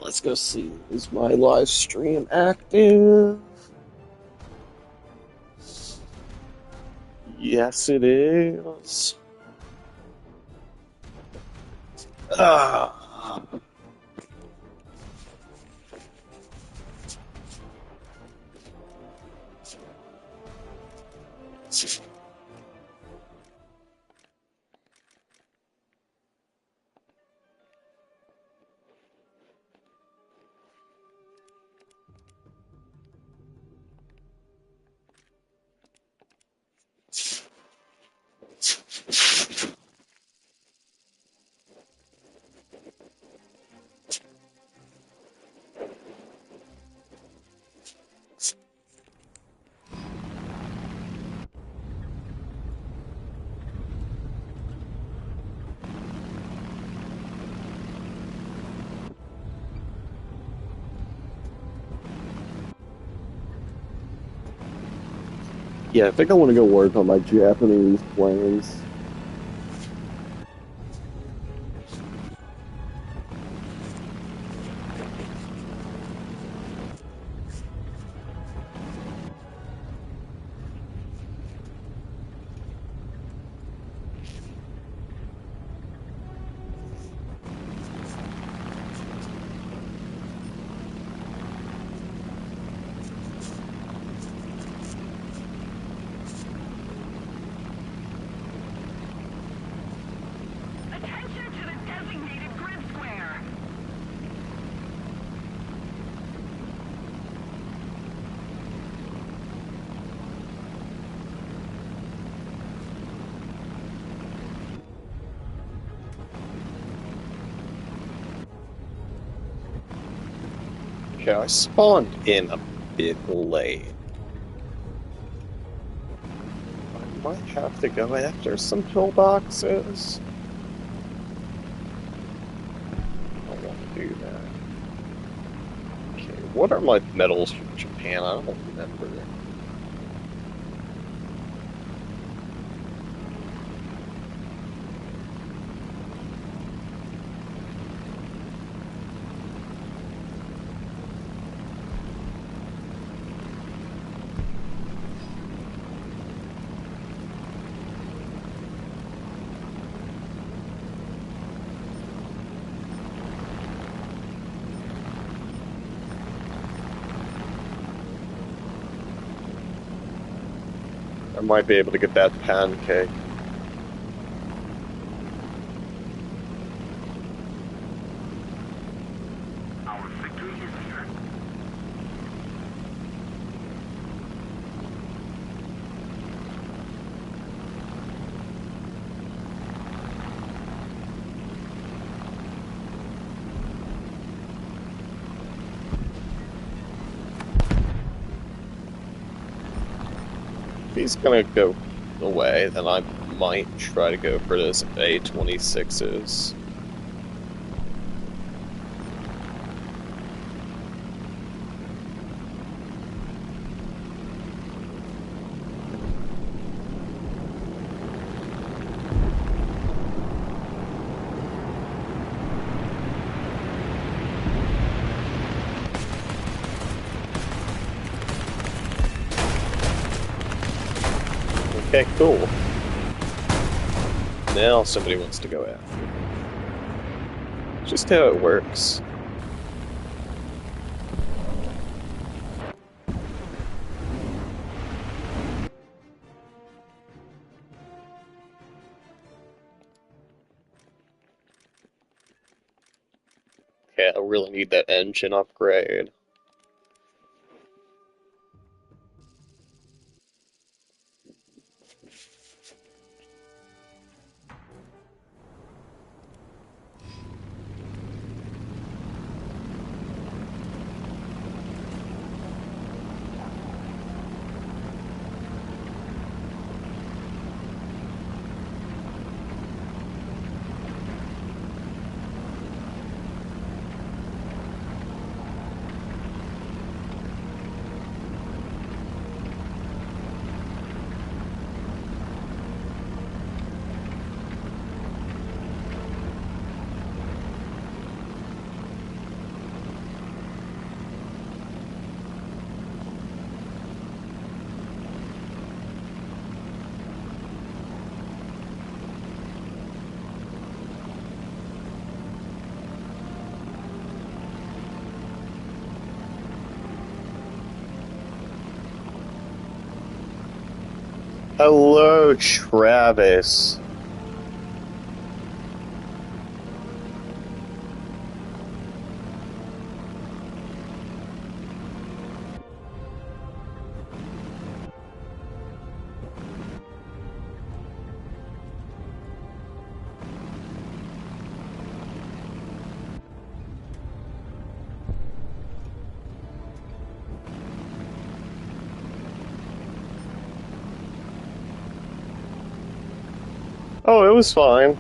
Let's go see. Is my live stream active? Yes, it is. Ah. Yeah, I think I want to go work on my Japanese plans. Attention to the designated grid square. Okay, I spawned in a bit late. I might have to go after some pillboxes. I don't want to do that. Okay, what are my medals from Japan? I don't remember. I might be able to get that pancake. Our victory is here. If he's gonna go away, then I might try to go for those A26s. Okay, cool. Now somebody wants to go after. Just how it works. Okay, I really need that engine upgrade. Hello, Travis. Oh, it was fine.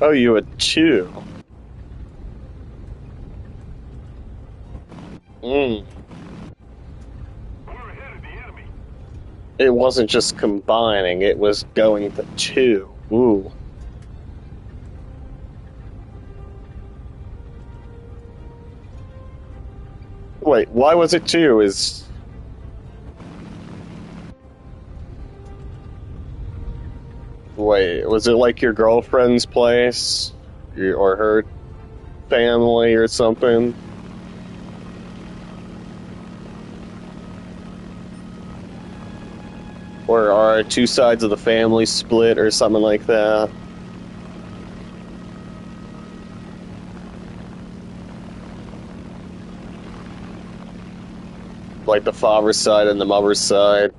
Oh, you had two. Mm. We're ahead of the enemy. It wasn't just combining, it was going to two. Ooh. Wait, why was it two? Wait, was it like your girlfriend's place? Or her family or something? Or are two sides of the family split or something like that? Like the father's side and the mother's side?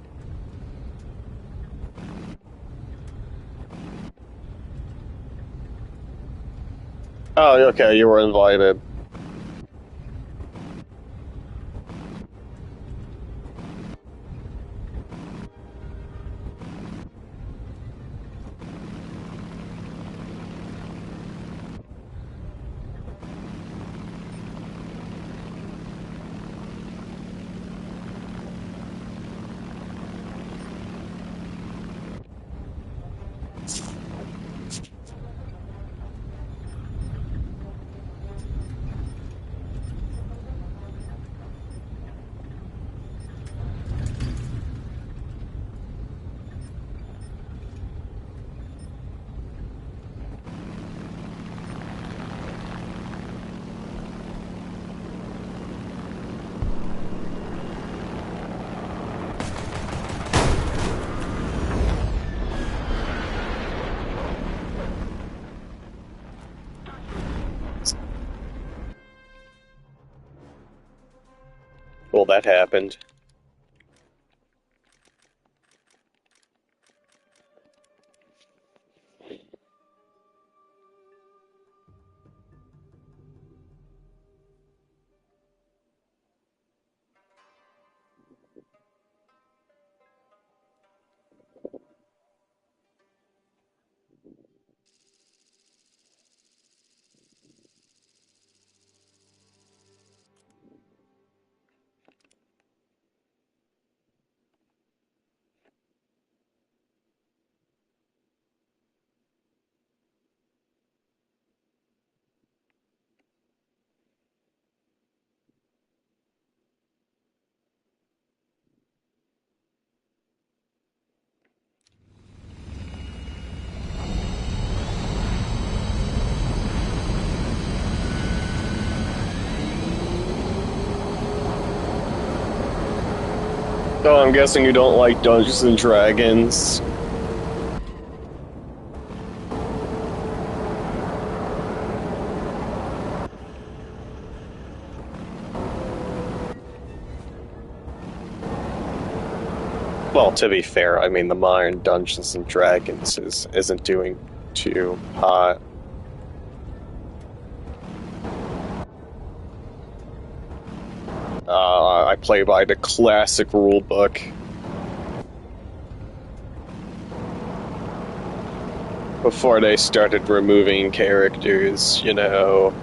Oh, okay, you were invited. Well, that happened. So I'm guessing you don't like Dungeons and Dragons. Well, to be fair, I mean the modern Dungeons and Dragons isn't doing too hot. I play by the classic rule book. Before they started removing characters, you know.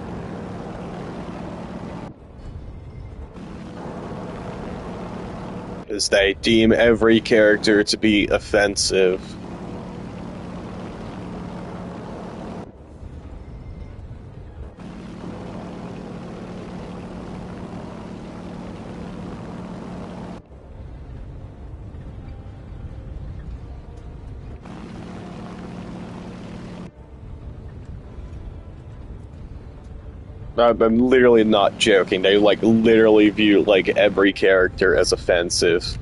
is they deem every character to be offensive. I'm literally not joking. They like literally view like every character as offensive.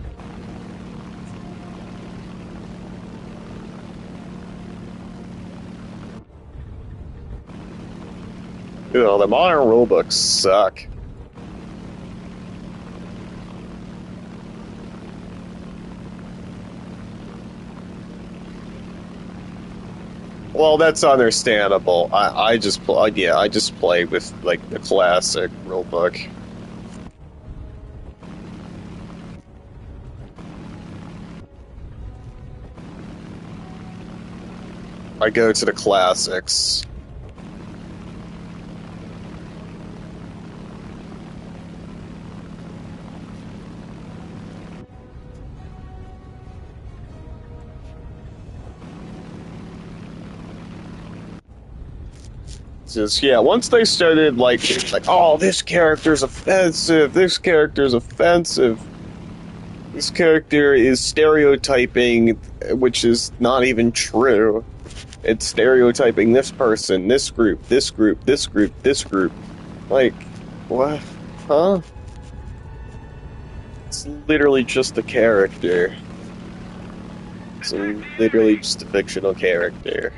Ugh, the modern rulebooks suck. Well, that's understandable. I just play with like the classic rulebook. I go to the classics. Just yeah, once they started like oh, this character's offensive, this character's offensive, this character is stereotyping, which is not even true. It's stereotyping this person, this group, this group, this group, this group. Like, what? Huh? It's literally just a character. It's literally just a fictional character.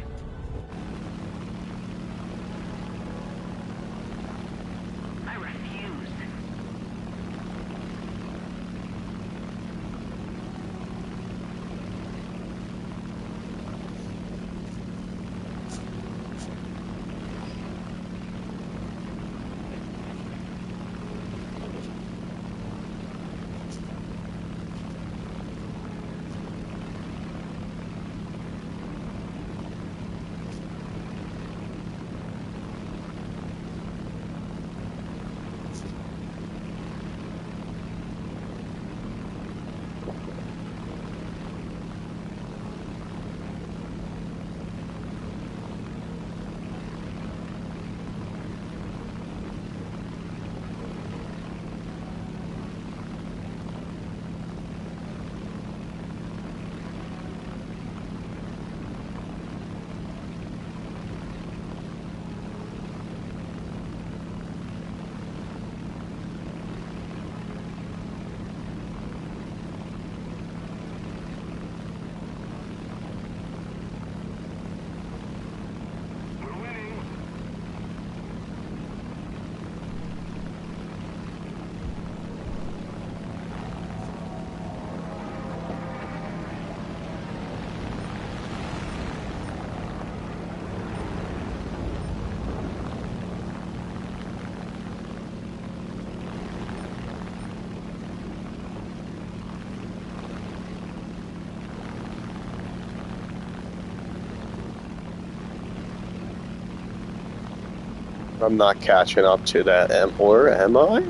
I'm not catching up to that, or am I?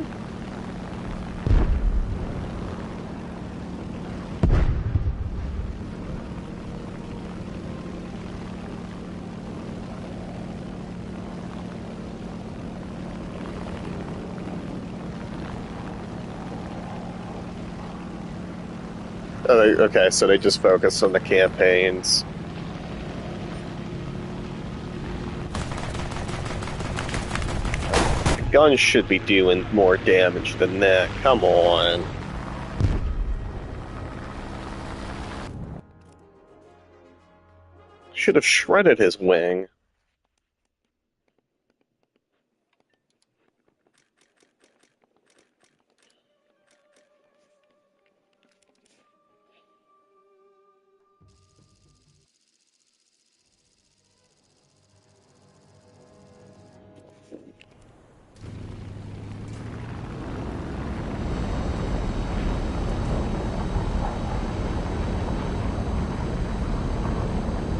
Okay, so they just focus on the campaigns. Guns should be doing more damage than that. Come on. Should have shredded his wing.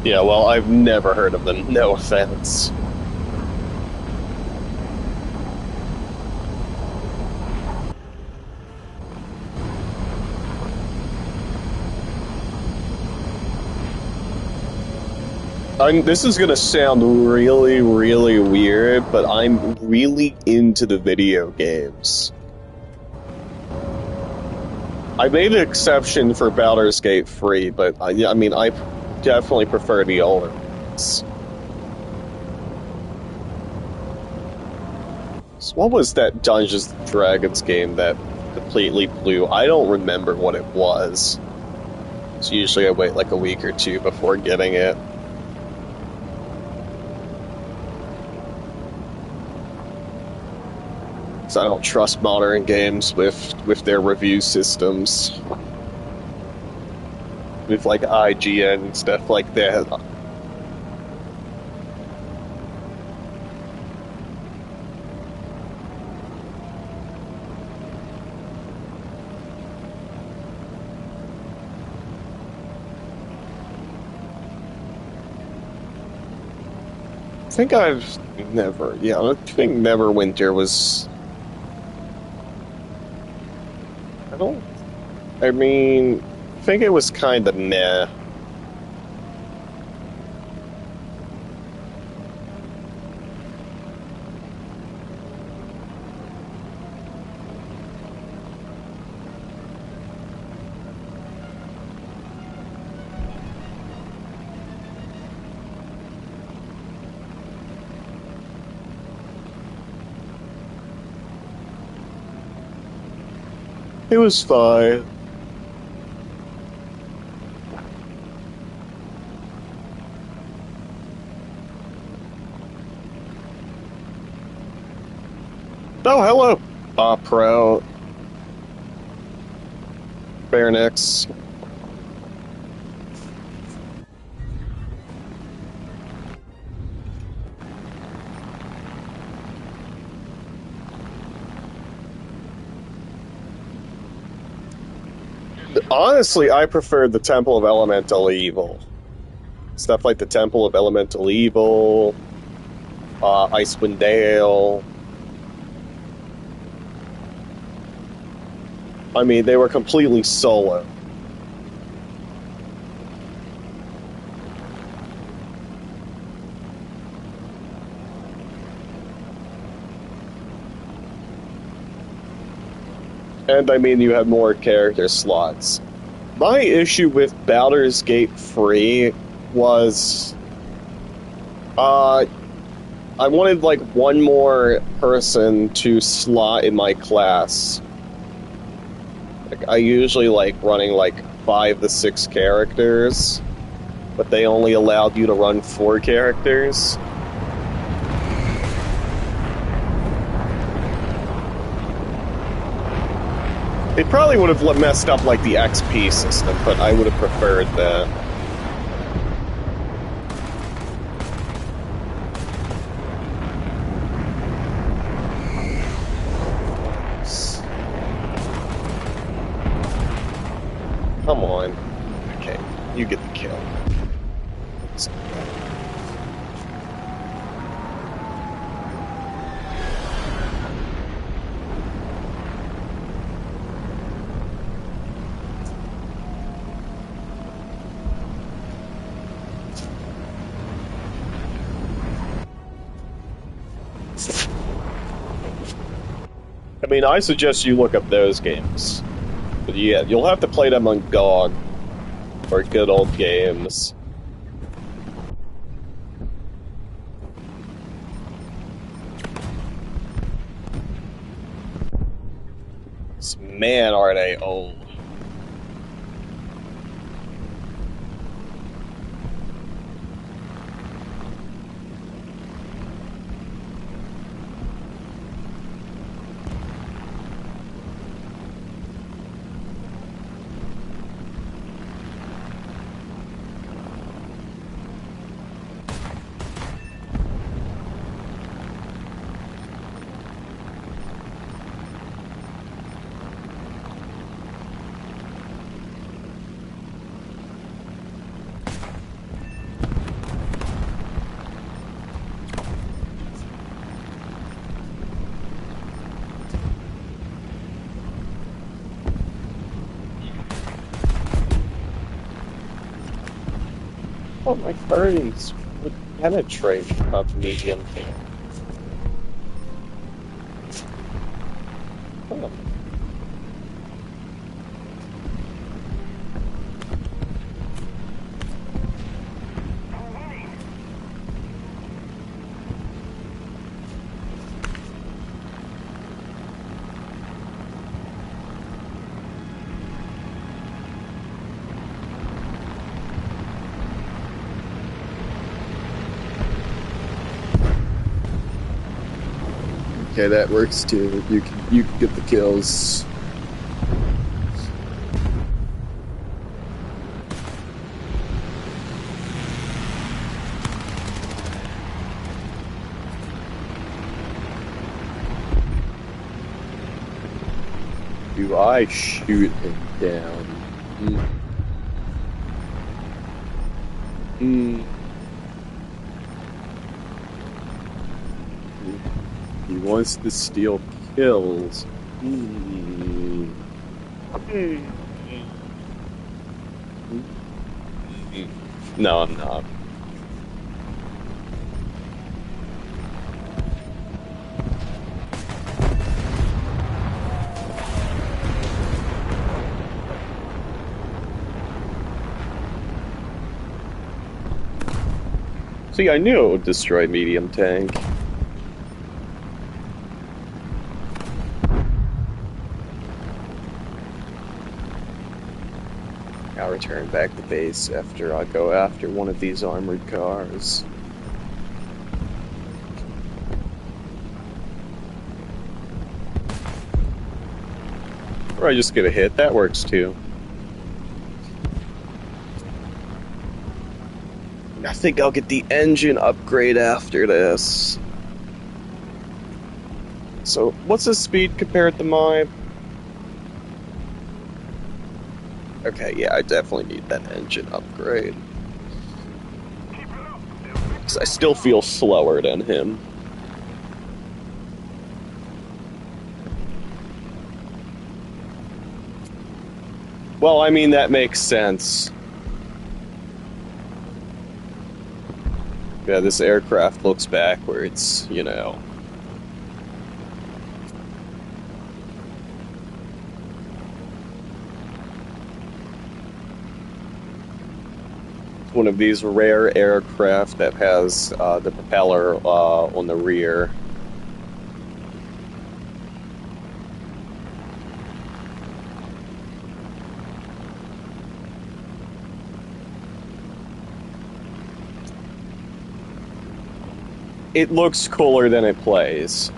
Yeah, well, I've never heard of them. No offense. This is gonna sound really, really weird, but I'm really into the video games. I made an exception for Baldur's Gate 3, but I mean, I definitely prefer the older ones. So what was that Dungeons & Dragons game that completely blew? I don't remember what it was. So usually I wait like a week or two before getting it. So I don't trust modern games with their review systems. With like IGN and stuff like that. I think I think Neverwinter was... I mean, I think it was kind of meh. It was fine. Oh, hello, Pro. Baronix. Honestly, I prefer the Temple of Elemental Evil. Stuff like the Temple of Elemental Evil, Icewind Dale. I mean, they were completely solo. And I mean, you have more character slots. My issue with Baldur's Gate 3 was... I wanted, like, one more person to slot in my class. Like, I usually like running, like, 5 to 6 characters, but they only allowed you to run 4 characters. It probably would have messed up, like, the XP system, but I would have preferred that. Come on. Okay, you get the kill. I mean, I suggest you look up those games. But yeah, you'll have to play them on GOG, or Good Old Games. Man, are they old. Oh, my birdies. Penetrate of medium. Oh. Okay, that works too. You can get the kills. Do I shoot him down? He wants to steal kills. No, I'm not. See, I knew it would destroy medium tank. I'll return back to base after I go after one of these armored cars. Or I just get a hit, that works too. I think I'll get the engine upgrade after this. So, what's the speed compared to mine? Okay, yeah, I definitely need that engine upgrade. Because I still feel slower than him. Well, I mean, that makes sense. Yeah, this aircraft looks backwards, you know. It's one of these rare aircraft that has the propeller on the rear. It looks cooler than it plays.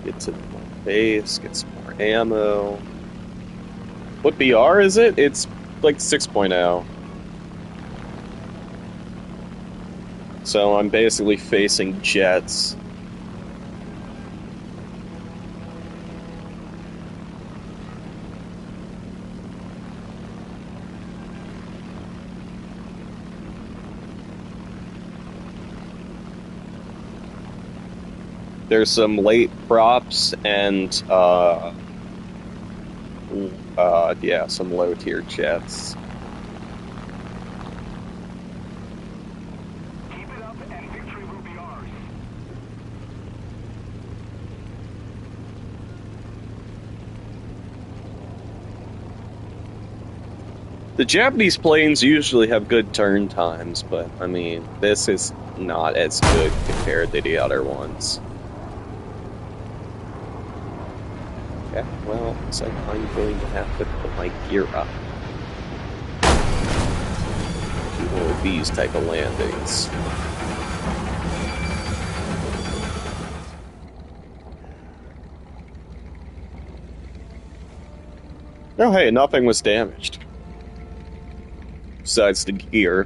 Get to the base, get some more ammo. What BR is it? It's like 6.0. So I'm basically facing jets. There's some late props and yeah, some low tier jets. Keep it up and victory will be ours. The Japanese planes usually have good turn times, but I mean, this is not as good compared to the other ones. Okay, well, looks like I'm going to have to put my gear up. Do one of these type of landings. Oh hey, nothing was damaged. Besides the gear.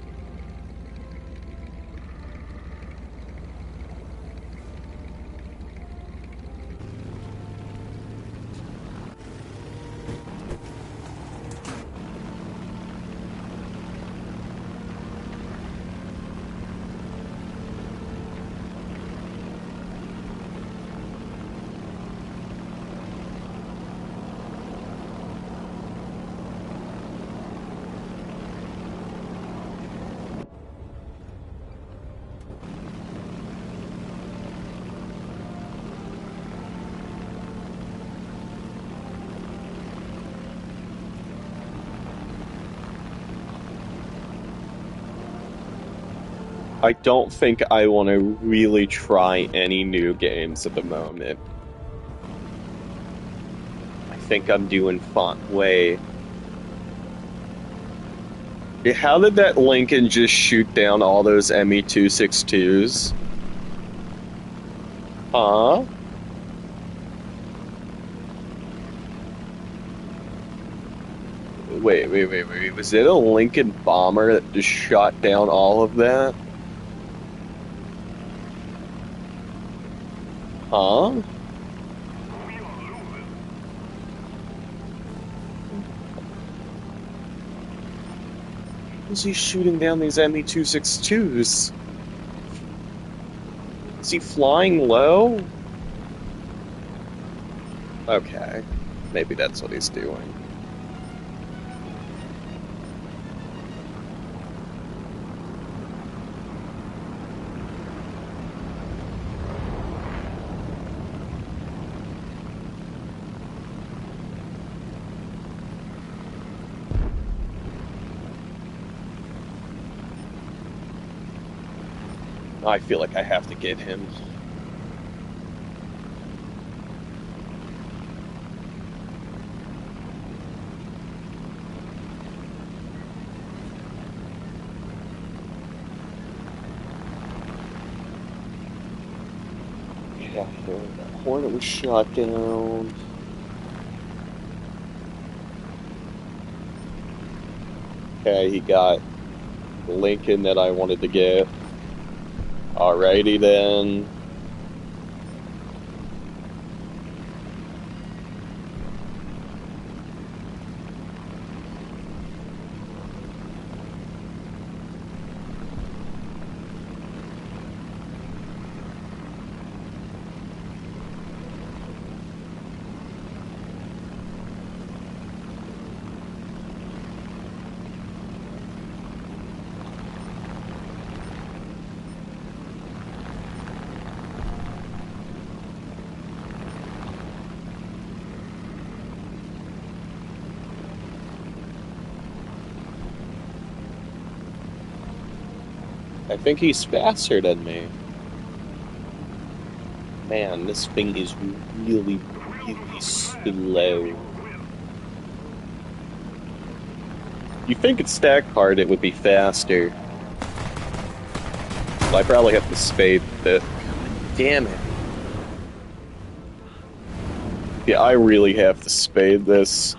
I don't think I want to really try any new games at the moment. I think I'm doing fun. Wait. How did that Lincoln just shoot down all those ME-262s? Huh? Wait. Was it a Lincoln bomber that just shot down all of that? Huh? We are losing. Who's he shooting down these ME-262s? Is he flying low? Okay. Maybe that's what he's doing. I feel like I have to get him. Yeah, the Hornet was shot down. Okay, he got the Lincoln that I wanted to get. Alrighty then. I think he's faster than me. Man, this thing is really slow. You think it's stack hard, it would be faster. But I probably have to spade it. God damn it. Yeah, I really have to spade this.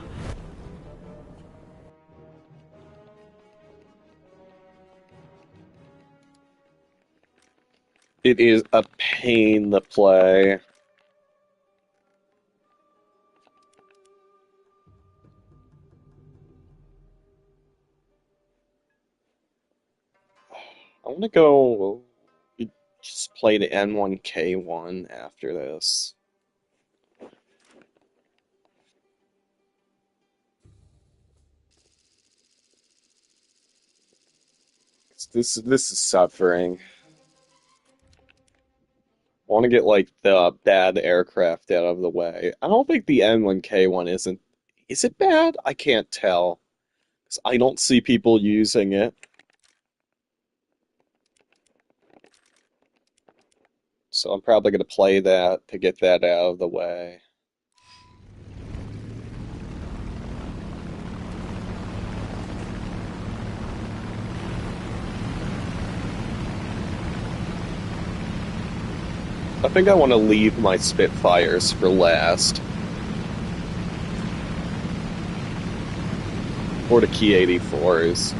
It is a pain to play. I want to go just play the N1K1 after this. This is suffering. I want to get like the bad aircraft out of the way. I don't think the N1K1 isn't. Is it bad? I can't tell. 'Cause I don't see people using it. So I'm probably going to play that to get that out of the way. I think I want to leave my Spitfires for last. Or the Key 84s.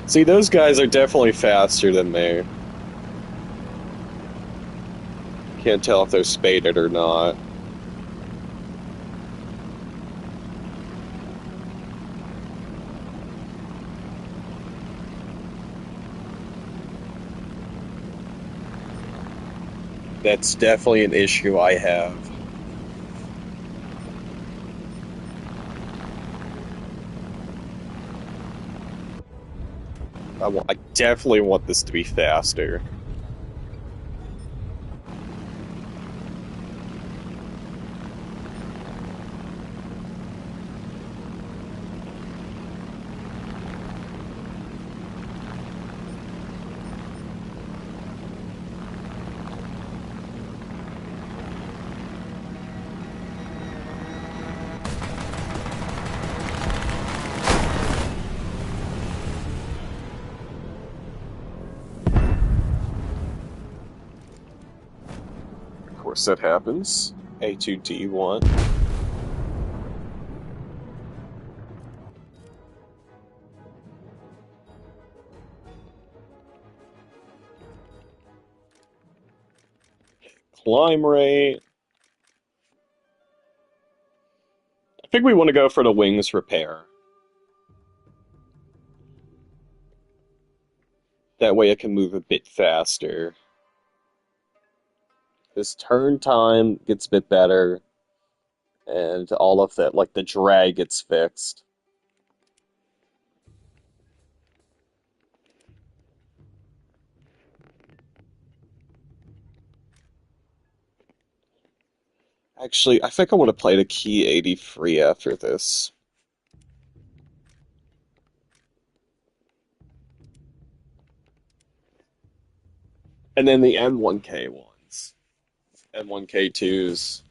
See, those guys are definitely faster than me. Can't tell if they're spaded or not. That's definitely an issue I have. I definitely want this to be faster. Of course that happens. A2D1. Climb rate. I think we want to go for the wings repair. That way it can move a bit faster. This turn time gets a bit better, and all of that, like the drag gets fixed. Actually, I think I want to play the Key 80 free after this. And then the N1K ones. N1K2s.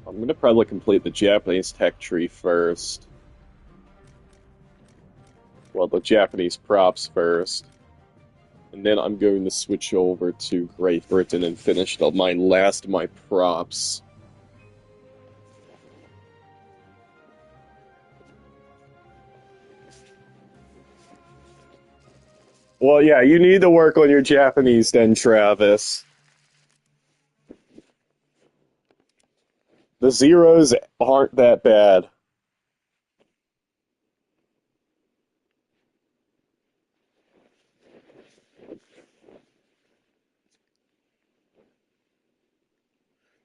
I'm going to probably complete the Japanese tech tree first. Well, the Japanese props first. And then I'm going to switch over to Great Britain and finish my last of my props. Well, yeah, you need to work on your Japanese then, Travis. The zeros aren't that bad.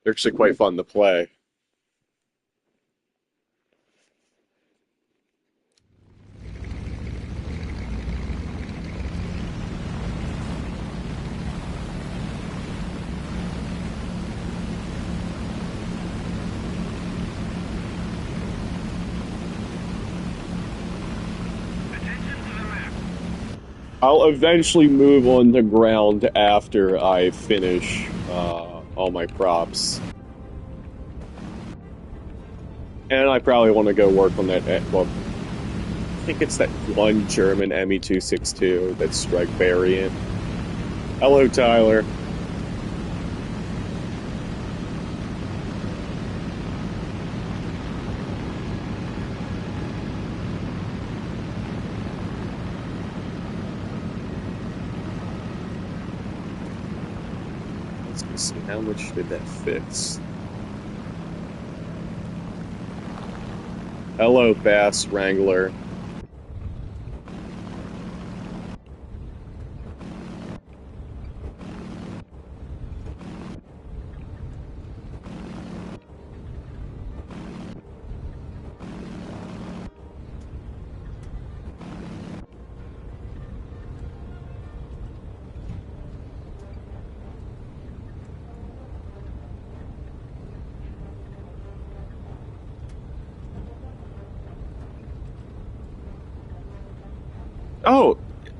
They're actually quite fun to play. I'll eventually move on the ground after I finish all my props. And I probably want to go work on that. Well, I think it's that one German ME262 that's strike variant. Hello, Tyler. Let's see, how much did that fix? Hello, Bass Wrangler.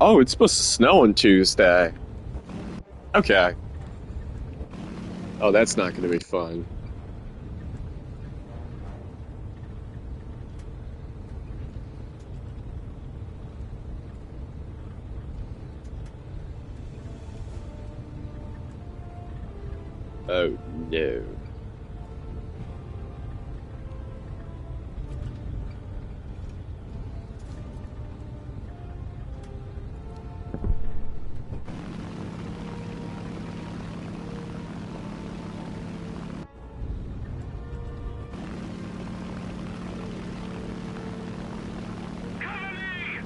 Oh, it's supposed to snow on Tuesday. Okay. Oh, that's not going to be fun. Oh no. Cover me!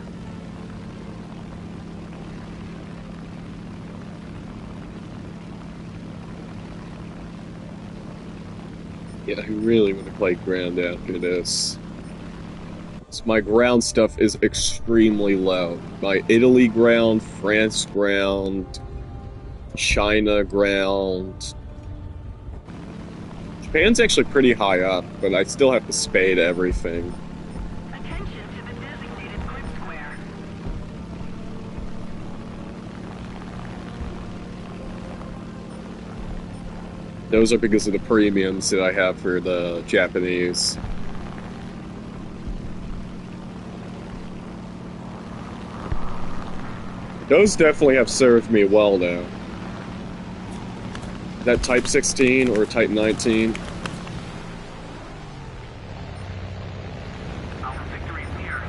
Yeah, I really want to play ground after this. So my ground stuff is extremely low. My Italy ground, France ground, China ground. Japan's actually pretty high up, but I still have to spade everything. Attention to the designated grid square. Those are because of the premiums that I have for the Japanese. Those definitely have served me well now. That Type 16 or Type 19? Alpha Victory is near.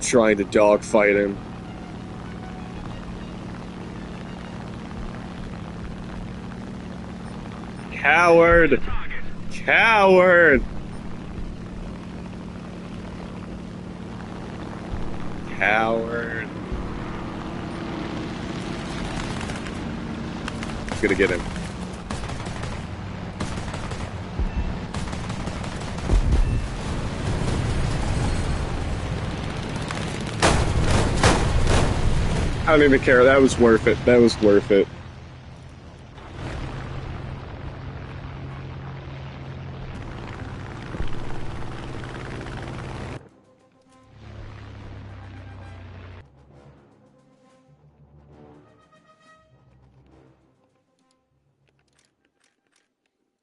Trying to dogfight him. Coward! Target. Coward! Coward. I'm gonna get him. I don't even care. That was worth it. That was worth it.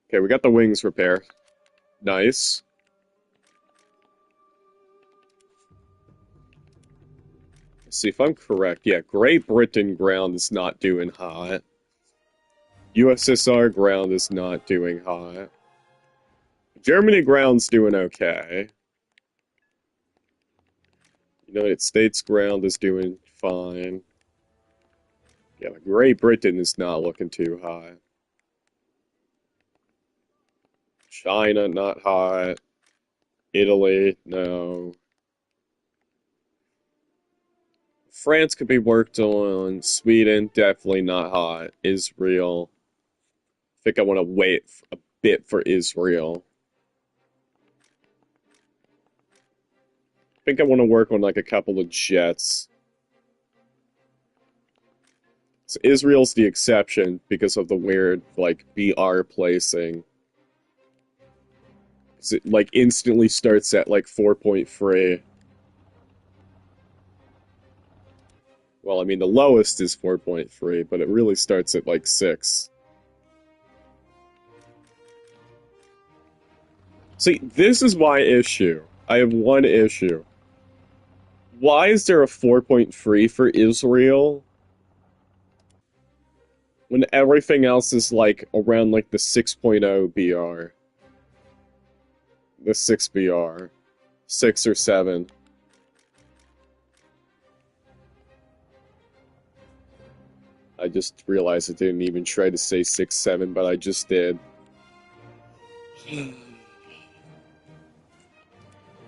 Okay, we got the wings repair. Nice. Let's see if I'm correct. Yeah, Great Britain ground is not doing hot. USSR ground is not doing hot. Germany ground's doing okay. United States ground is doing fine. Yeah, but Great Britain is not looking too hot. China, not hot. Italy, no. France could be worked on. Sweden, definitely not hot. Israel. I think I want to wait a bit for Israel. I think I want to work on like a couple of jets. So Israel's the exception because of the weird like BR placing. 'Cause it like instantly starts at like 4.3. Well, I mean the lowest is 4.3, but it really starts at like 6. See, this is my issue. I have one issue. Why is there a 4.3 for Israel when everything else is like around like the 6.0 BR? The 6 BR. 6 or 7. I just realized I didn't even try to say 6-7, but I just did.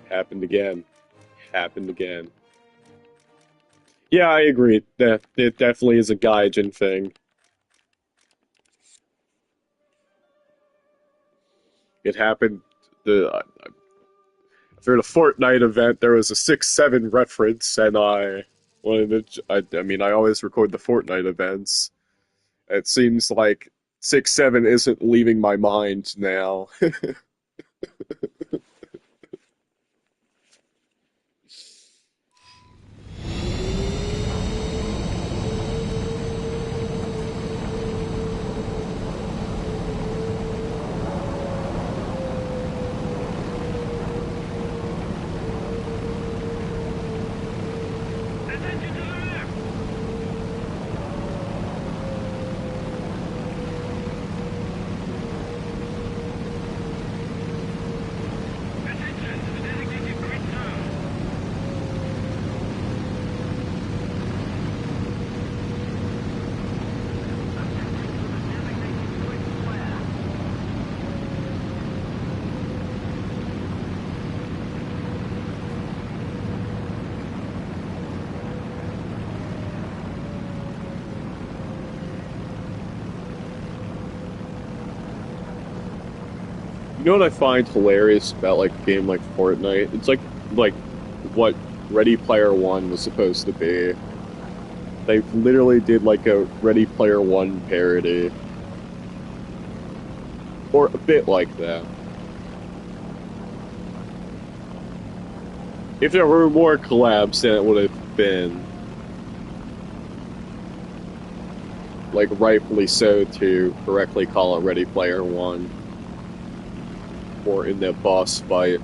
Happened again. Happened again. Yeah, I agree. That it definitely is a Gaijin thing. It happened. For the Fortnite event, there was a 6-7 reference, and I wanted to. I mean, I always record the Fortnite events. It seems like 6-7 isn't leaving my mind now. know what I find hilarious about like a game like Fortnite? It's like what Ready Player One was supposed to be. They literally did like a Ready Player One parody. Or a bit like that. If there were more collabs, then it would have been like rightfully so to correctly call it Ready Player One. Or in that boss fight.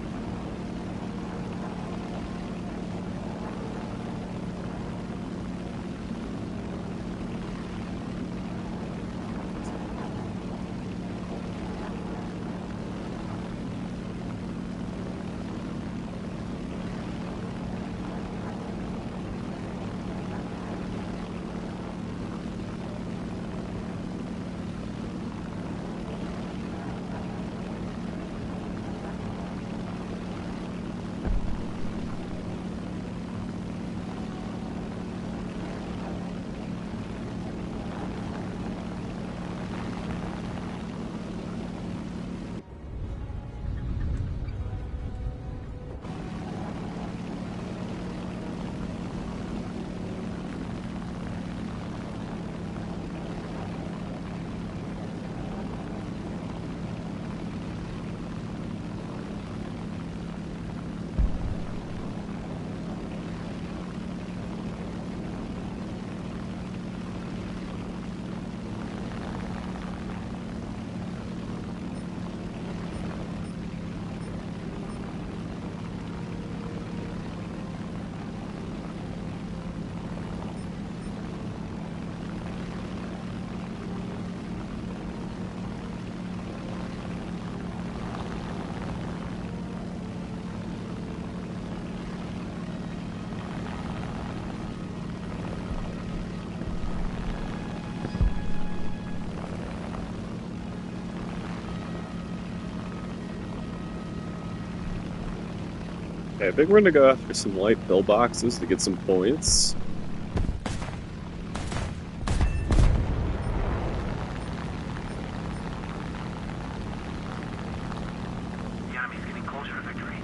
Okay, I think we're gonna go after some light pillboxes to get some points. The enemy's getting closer to victory.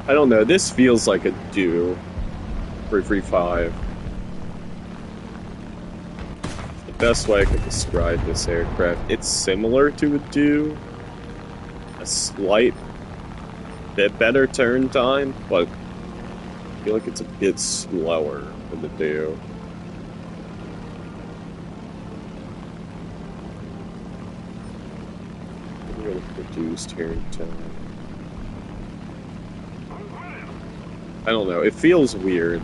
I don't know, this feels like a do for 3-5. The best way I could describe this aircraft. It's similar to a do, a slight bit better turn time, but I feel like it's a bit slower than the do. Real reduced turn time. I don't know, it feels weird.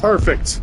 Perfect.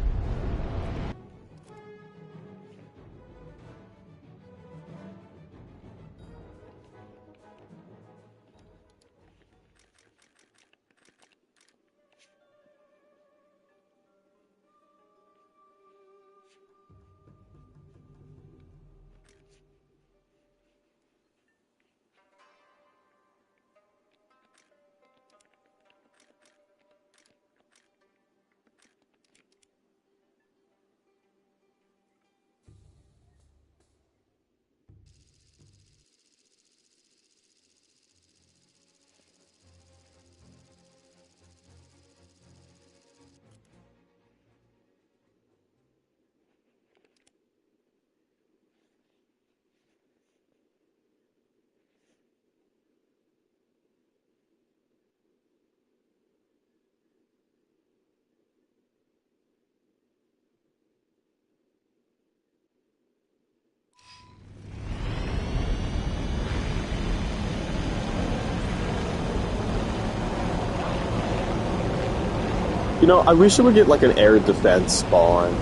You know, I wish it would get like an air defense spawn.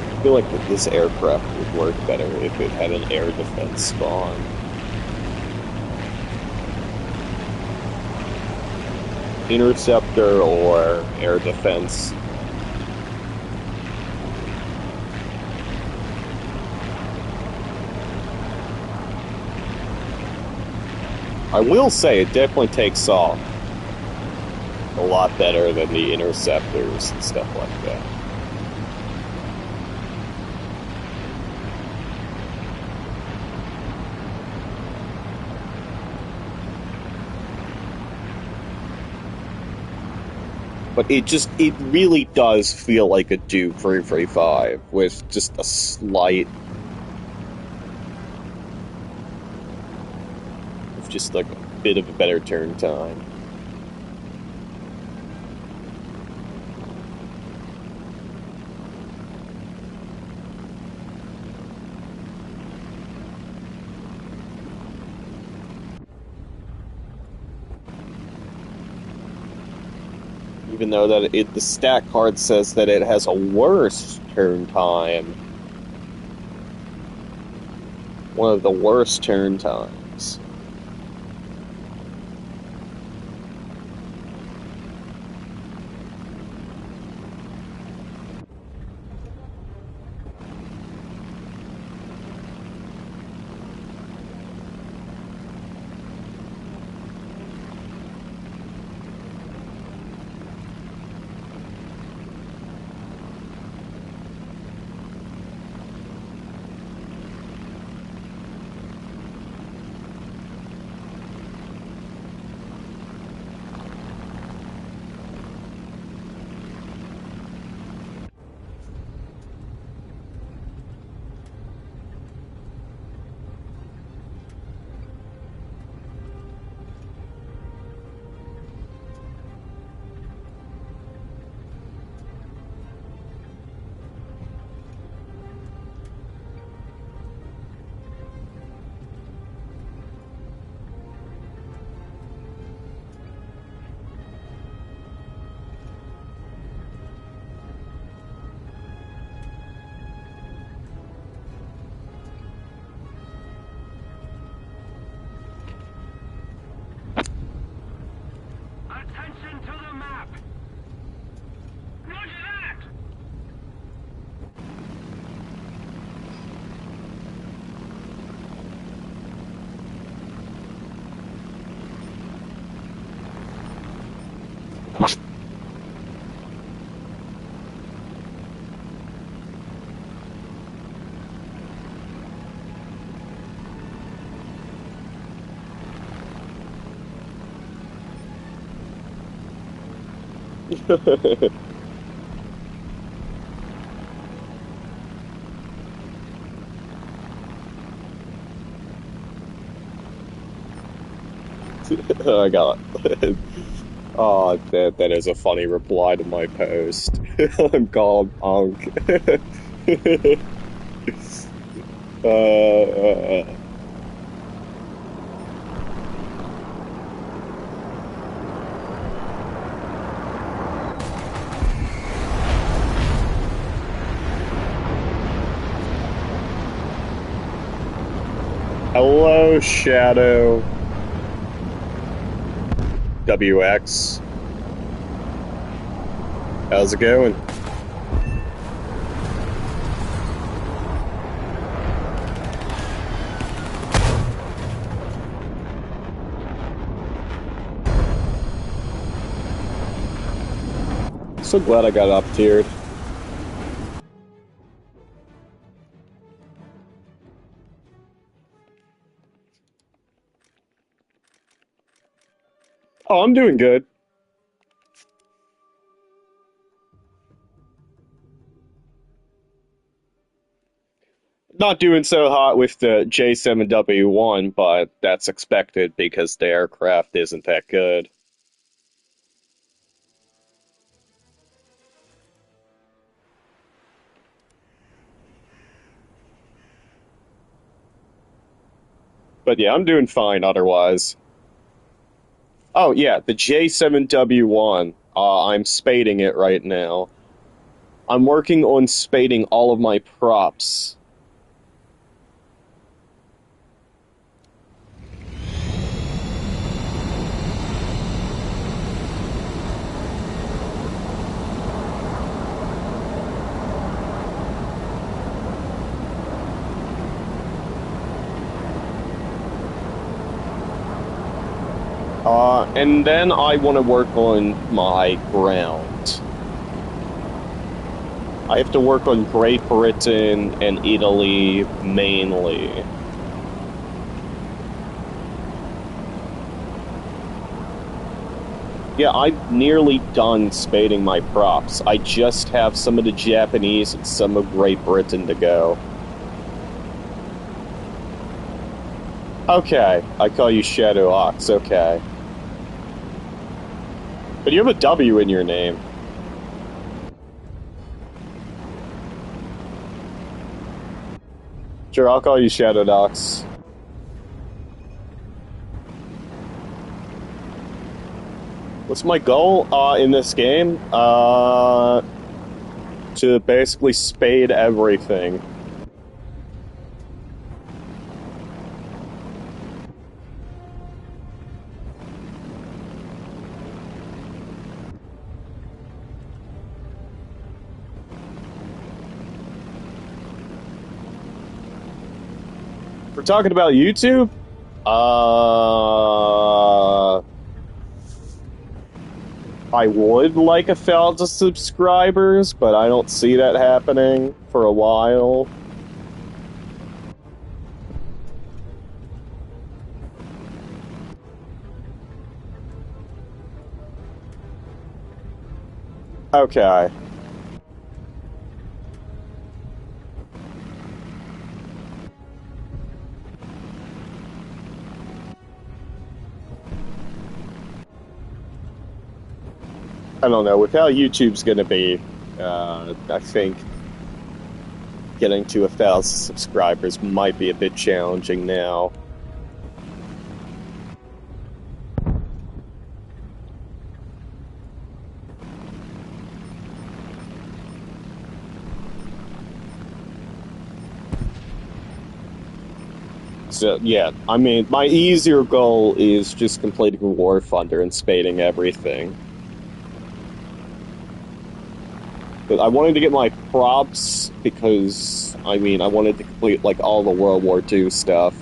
I feel like this aircraft would work better if it had an air defense spawn. Interceptor or air defense. I will say it definitely takes off a lot better than the interceptors and stuff like that. But it really does feel like a Duke 335 with just a slight, with just like a bit of a better turn time. Even though that the stat card says that it has a worse turn time. One of the worst turn times. Attention to the map! Roger that! I got it. Oh, that is a funny reply to my post. I'm called punk. Hello, Shadow. WX. How's it going? So glad I got up-tiered. Oh, I'm doing good. Not doing so hot with the J7W1, but that's expected because the aircraft isn't that good. But yeah, I'm doing fine otherwise. Oh yeah, the J7W1. I'm spading it right now. I'm working on spading all of my props. And then I want to work on my ground. I have to work on Great Britain and Italy mainly. Yeah, I'm nearly done spading my props. I just have some of the Japanese and some of Great Britain to go. Okay, I call you Shadow Ox, okay. But you have a W in your name. Sure, I'll call you Shadow Ox. What's my goal in this game? To basically spade everything. We're talking about YouTube? I would like 1,000 subscribers, but I don't see that happening for a while. Okay. I don't know, with how YouTube's gonna be, I think getting to 1,000 subscribers might be a bit challenging now. So, yeah, I mean, my easier goal is just completing War Thunder and spading everything. But I wanted to get my props because, I mean, I wanted to complete, like, all the World War II stuff.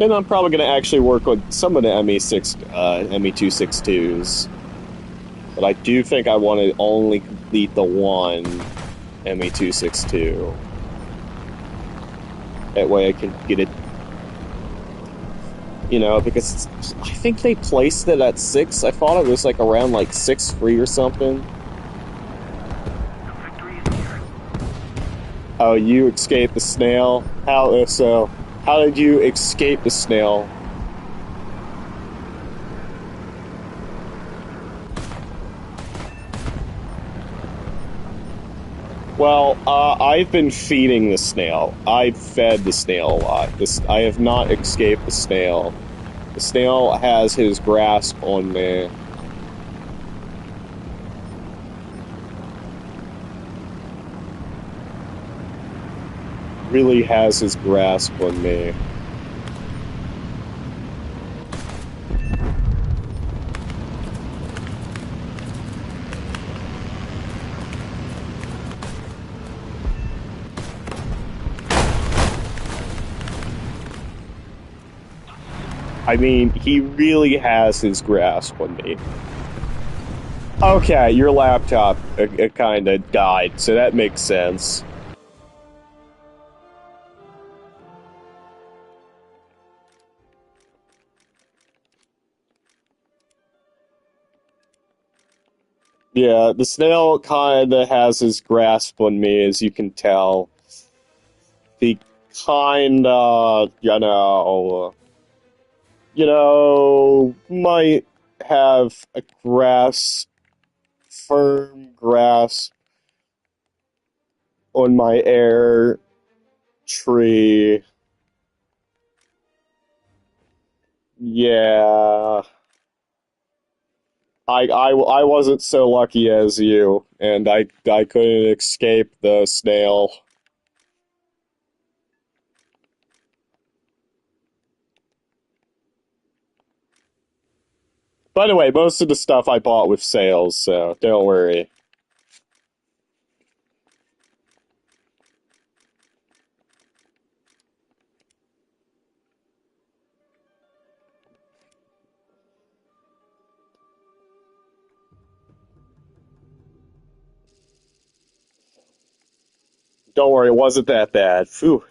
And I'm probably going to actually work on some of the ME262s. But I do think I want to only complete the one ME262. That way I can get it, you know, because I think they placed it at 6. I thought it was like around like 6-3 or something. Oh, you escaped the snail? How so? How did you escape the snail? Well, I've been feeding the snail. I've fed the snail a lot. I have not escaped the snail. The snail has his grasp on me. Really has his grasp on me. I mean, he really has his grasp on me. Okay, your laptop it kind of died, so that makes sense. Yeah, the snail kind of has his grasp on me, as you can tell. He kind of, might have a firm grasp on my air tree. Yeah. I wasn't so lucky as you, and I couldn't escape the snail. By the way, most of the stuff I bought with sales, so don't worry. Don't worry, it wasn't that bad. Phew.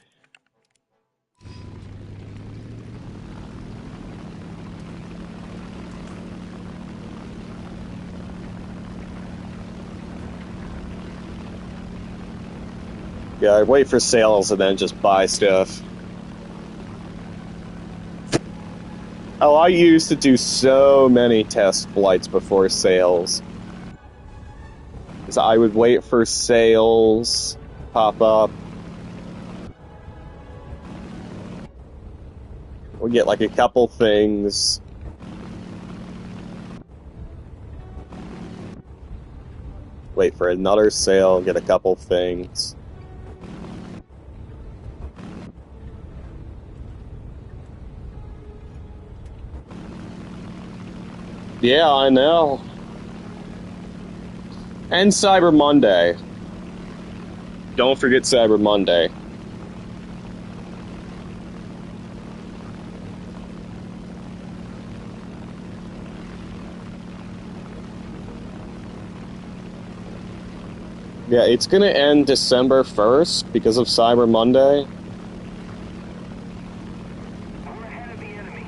Yeah, I wait for sales and then just buy stuff. Oh, I used to do so many test flights before sales. So I would wait for sales pop up. We'll get like a couple things. Wait for another sale, get a couple things. Yeah, I know. And Cyber Monday. Don't forget Cyber Monday. Yeah, it's gonna end December 1st because of Cyber Monday. We're ahead of the enemy.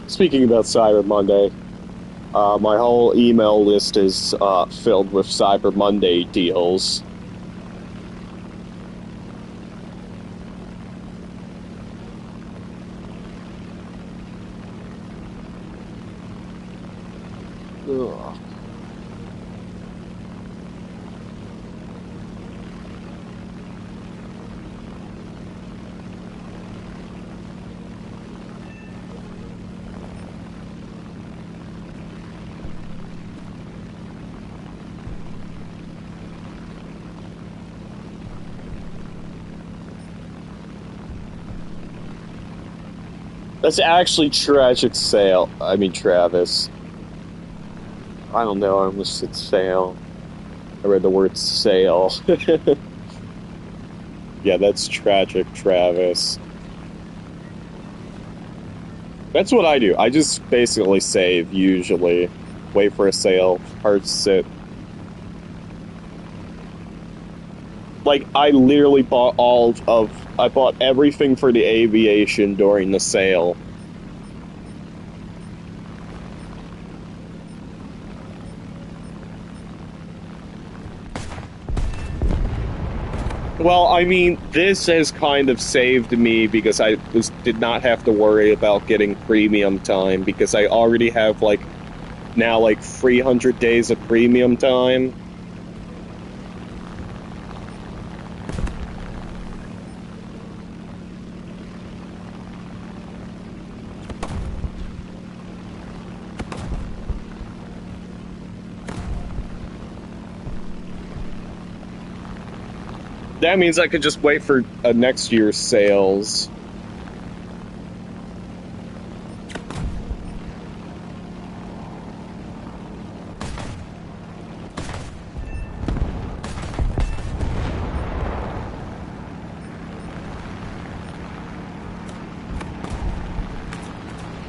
Speaking about Cyber Monday, my whole email list is filled with Cyber Monday deals. Ugh. That's actually tragic sale. I mean, Travis. I don't know, I almost said sale. I read the word sale. Yeah, that's tragic, Travis. That's what I do. I just basically save, usually. Wait for a sale, hard sit. Like, I literally bought I bought everything for the aviation during the sale. Well, I mean, this has kind of saved me because I did not have to worry about getting premium time because I already have, like, now, like, 300 days of premium time. That means I could just wait for next year's sales.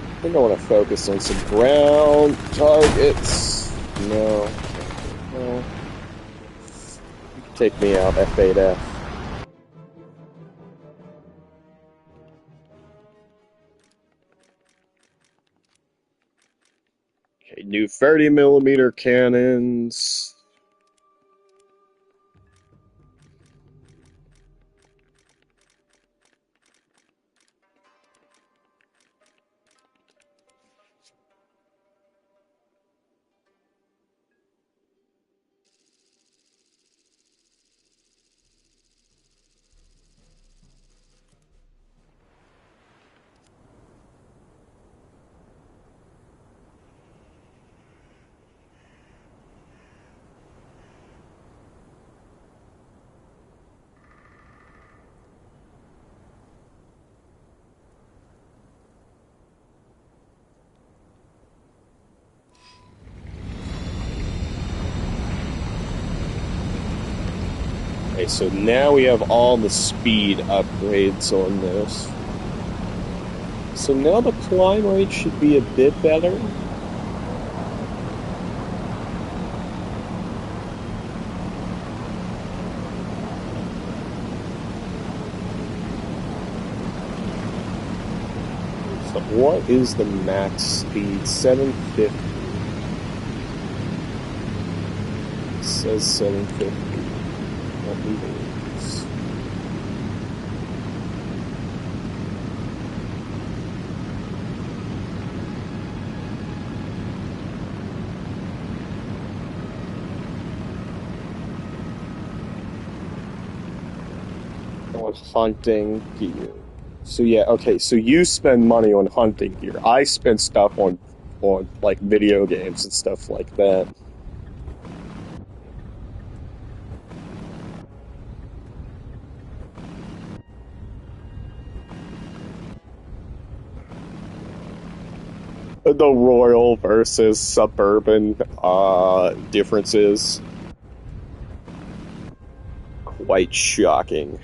I think I want to focus on some ground targets. No. No. Take me out, F8F. Okay, new 30mm cannons. Okay, so now we have all the speed upgrades on this. So now the climb rate should be a bit better. So what is the max speed? 750. It says 750. What meters? On hunting gear. So yeah, okay, so you spend money on hunting gear. I spend stuff on like video games and stuff like that. The royal versus suburban differences. Quite shocking.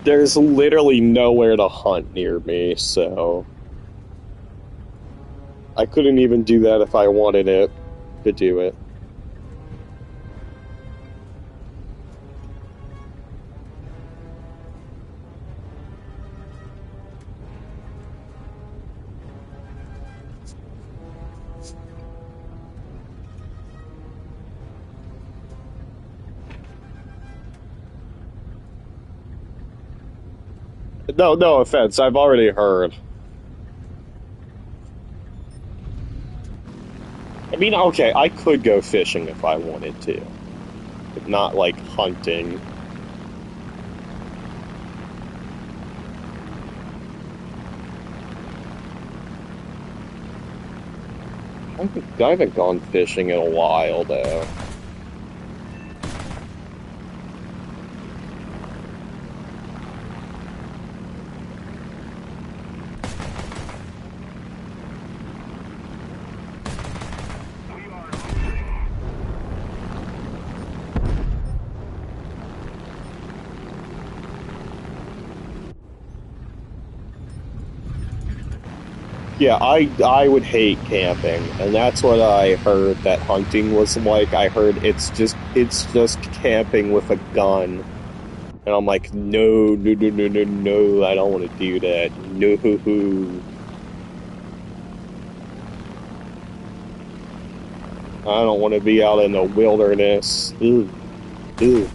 There's literally nowhere to hunt near me, so I couldn't even do that if I wanted it to do it. No offense, I've already heard. I mean, okay, I could go fishing if I wanted to, but not, like, hunting. I haven't gone fishing in a while, though. Yeah, I would hate camping, and that's what I heard that hunting was like. I heard it's just camping with a gun. And I'm like, no, no, no, no, no, no, I don't want to do that. No. I don't want to be out in the wilderness. Ew, ew.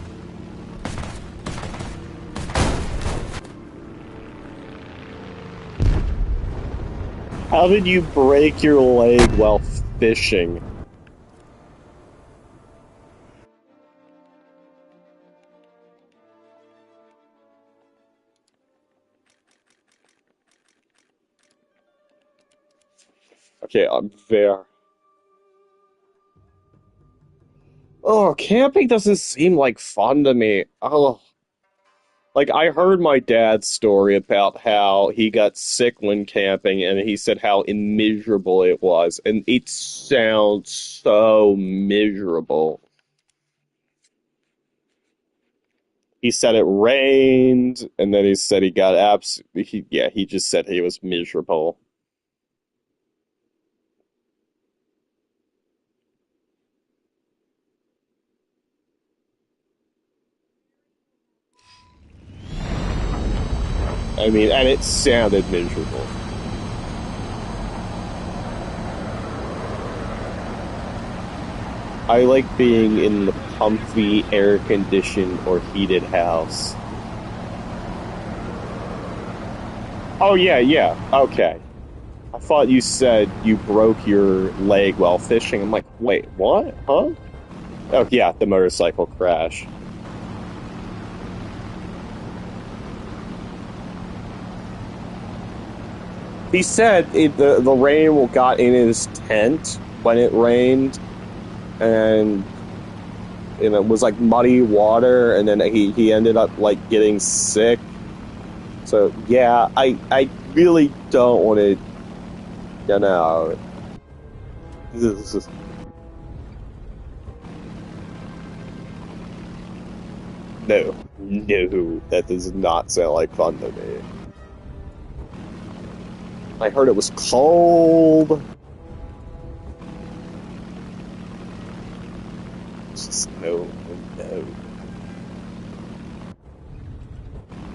How did you break your leg while fishing? Okay, I'm there. Oh, camping doesn't seem like fun to me. Oh, like I heard my dad's story about how he got sick when camping, and he said how miserable it was, and it sounds so miserable. He said it rained, and then he said he got he just said he was miserable. I mean, and it sounded miserable. I like being in the comfy, air-conditioned or heated house. Oh, yeah, yeah, okay. I thought you said you broke your leg while fishing. I'm like, wait, what? Huh? Oh, yeah, the motorcycle crash. He said the rain got in his tent when it rained, and it was like muddy water, and then he ended up like getting sick. So yeah, I really don't want to, you know. This is, no, that does not sound like fun to me. I heard it was cold. Just no.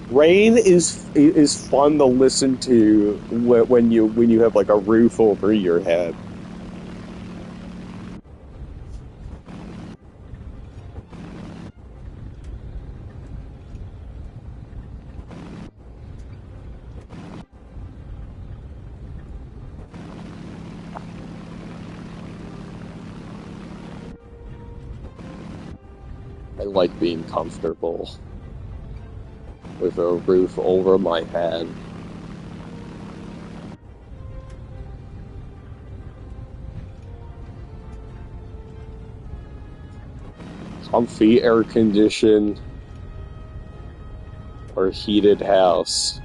Rain is fun to listen to when you have like a roof over your head. I like being comfortable with a roof over my head. Comfy, air conditioned, or heated house.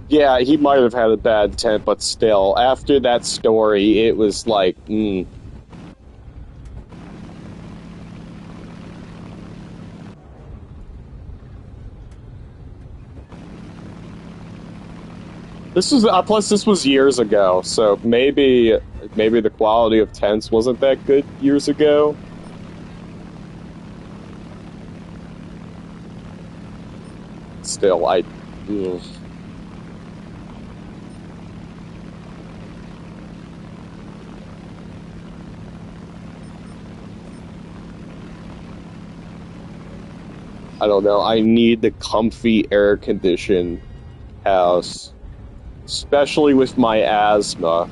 Yeah, he might have had a bad tent, but still, after that story, it was like, This was plus this was years ago, so maybe the quality of tents wasn't that good years ago. Still, ugh. I don't know. I need the comfy air conditioned house, especially with my asthma.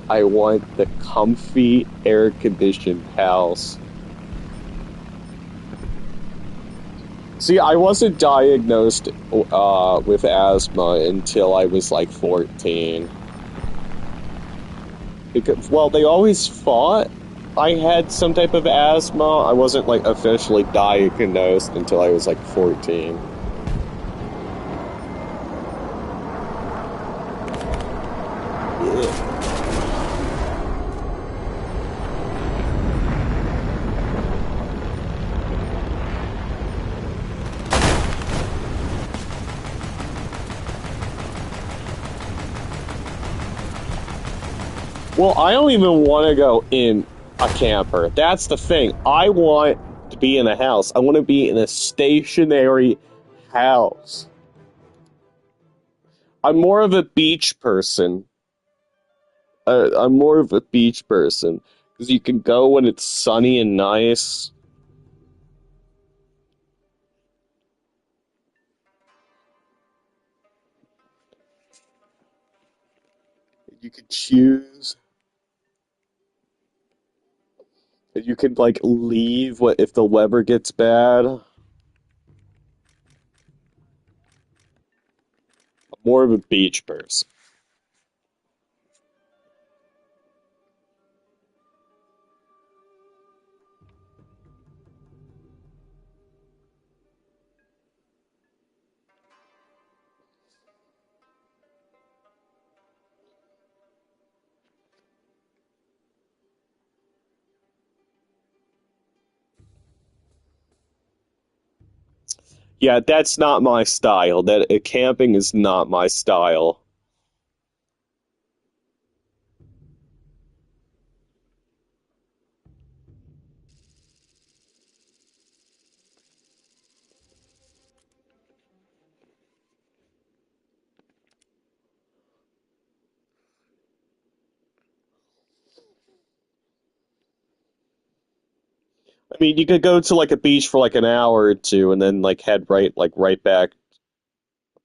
I want the comfy air conditioned house. See, I wasn't diagnosed with asthma until I was like 14. Because, well, they always thought I had some type of asthma. I wasn't like officially diagnosed until I was like 14. Yeah. Well, I don't even want to go in a camper. That's the thing. I want to be in a house. I want to be in a stationary house. I'm more of a beach person. I'm more of a beach person because you can go when it's sunny and nice. You could choose. You could like leave what if the weather gets bad. I'm more of a beach person. Yeah, that's not my style. That camping is not my style. I mean, you could go to like a beach for like an hour or two and then like head right back.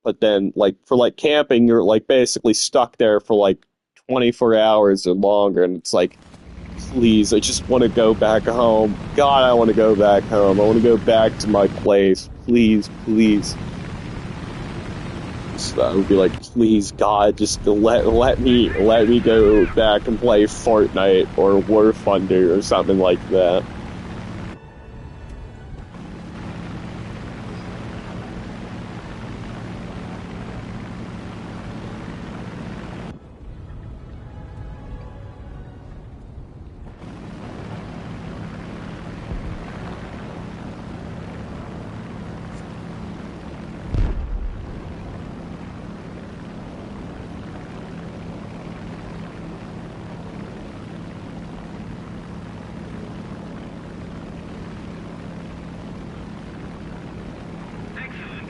But then like for like camping, you're like basically stuck there for like 24 hours or longer and it's like please, I just want to go back home. God, I want to go back home. I want to go back to my place. Please, please. So I would be like, please, God, just let me go back and play Fortnite or War Thunder or something like that. Excellent.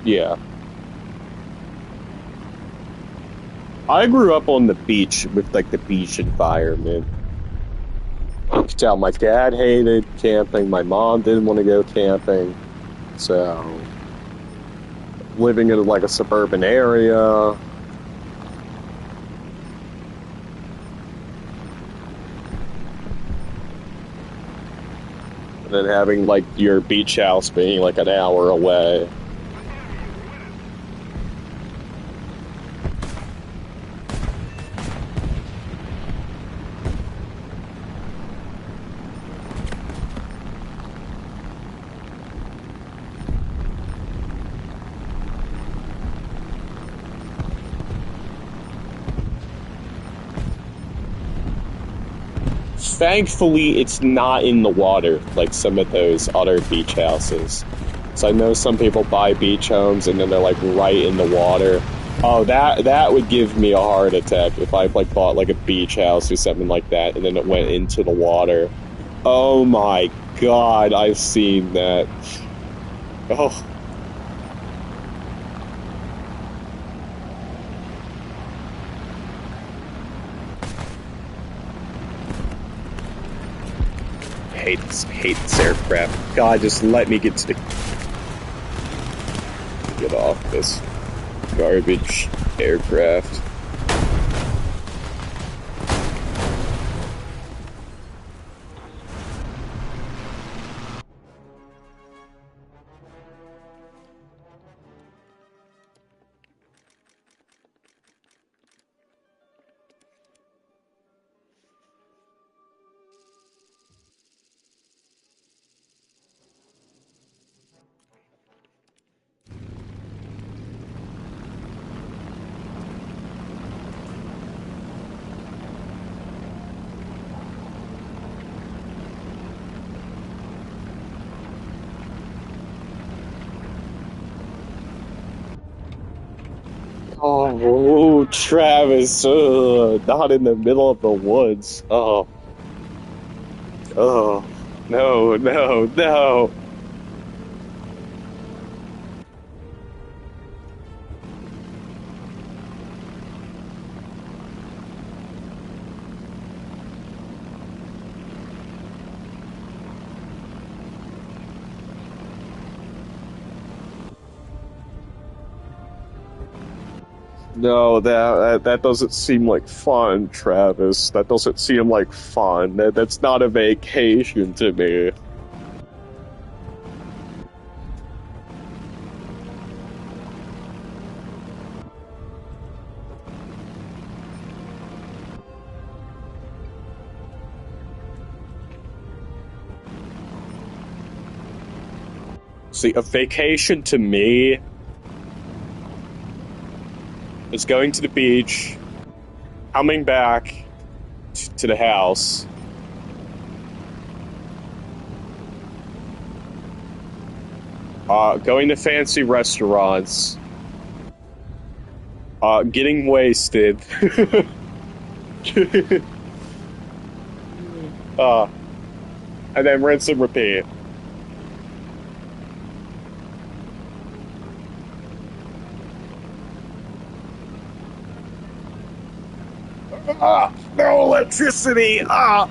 Yeah. I grew up on the beach with like the beach environment. You could tell my dad hated camping, my mom didn't want to go camping, so living in like a suburban area. And then having like your beach house being like an hour away. Thankfully, it's not in the water like some of those other beach houses. So I know some people buy beach homes and then they're like right in the water. Oh, that would give me a heart attack if I like bought like a beach house or something like that and then it went into the water. Oh my God, I've seen that. Oh. hate this aircraft. God, just let me get to the... Get off this garbage aircraft. Oh, Travis, not in the middle of the woods. Oh, no, no, no. No, that doesn't seem like fun, Travis. That doesn't seem like fun. That's not a vacation to me. See, a vacation to me is going to the beach, coming back to the house, going to fancy restaurants, getting wasted, and then rinse and repeat. No electricity! Ah!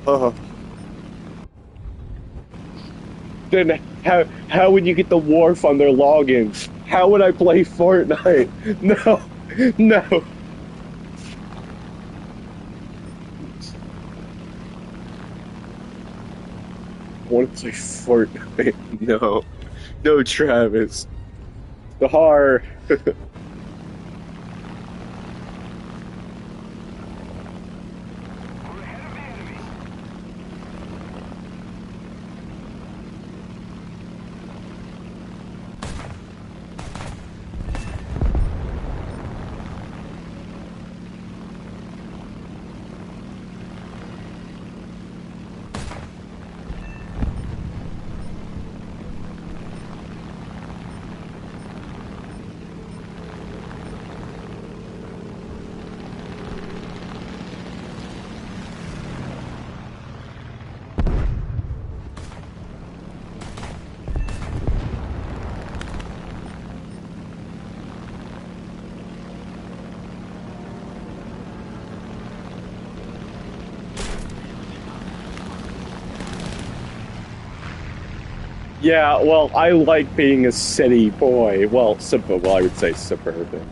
Uh, then how would you get the wharf on their logins? How would I play Fortnite? No, no. I want to play Fortnite. No, no, Travis. The horror. Yeah, well, I like being a city boy. Well, I would say suburban.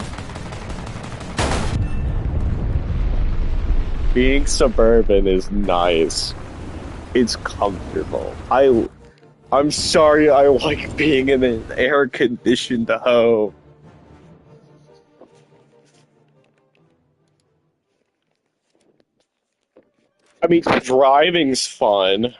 Being suburban is nice. It's comfortable. I'm sorry I like being in an air-conditioned home. I mean, driving's fun.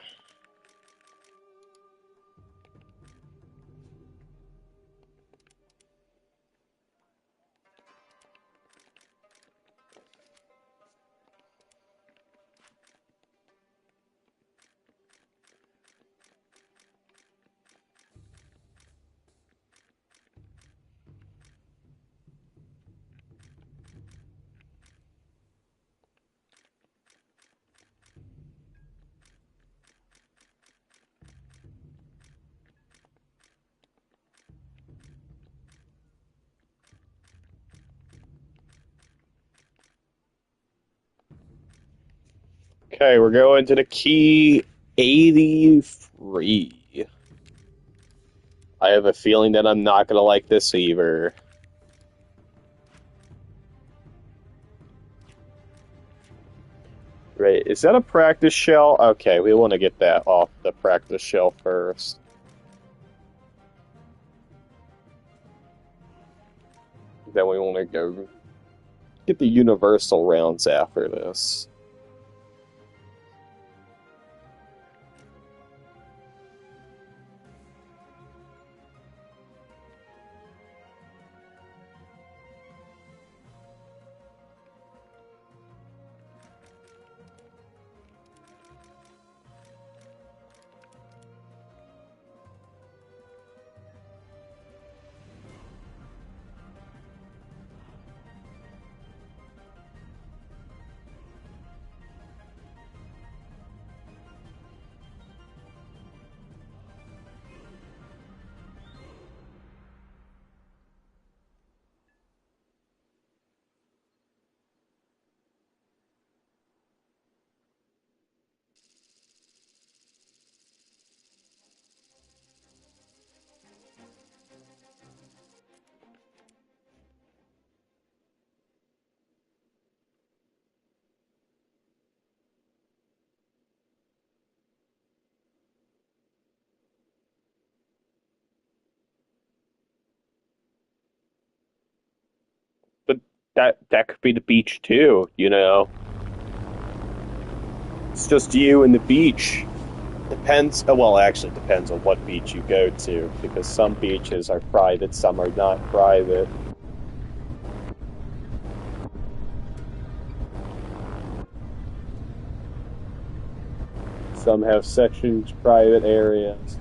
Okay, we're going to the key 83. I have a feeling that I'm not gonna like this either. Right, is that a practice shell? Okay, we want to get that off the practice shell first. Then we want to go get the universal rounds after this. But that could be the beach too, you know. It's just you and the beach. Depends. Well, actually, depends on what beach you go to, because some beaches are private, some are not private. Some have sections private areas.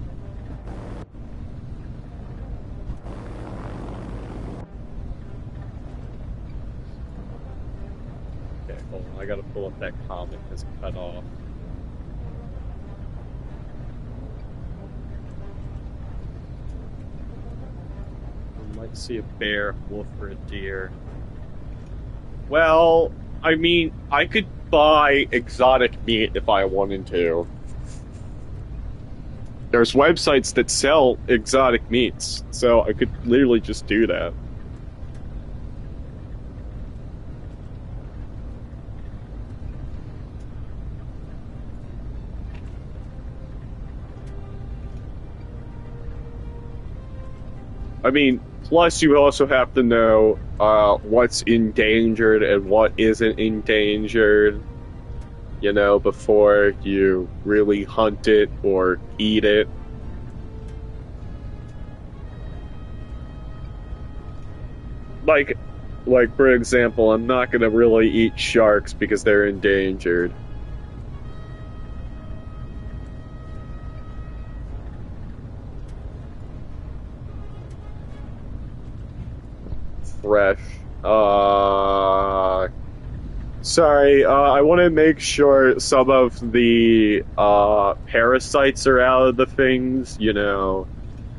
Okay, hold on. I gotta pull up that comic that's cut off. I might see a bear, wolf, or a deer. Well, I mean, I could buy exotic meat if I wanted to. There's websites that sell exotic meats, so I could literally just do that. I mean, plus you also have to know what's endangered and what isn't endangered, you know, before you really hunt it or eat it. Like, like for example, I'm not gonna really eat sharks because they're endangered. Fresh. Sorry, I want to make sure some of the parasites are out of the things, you know.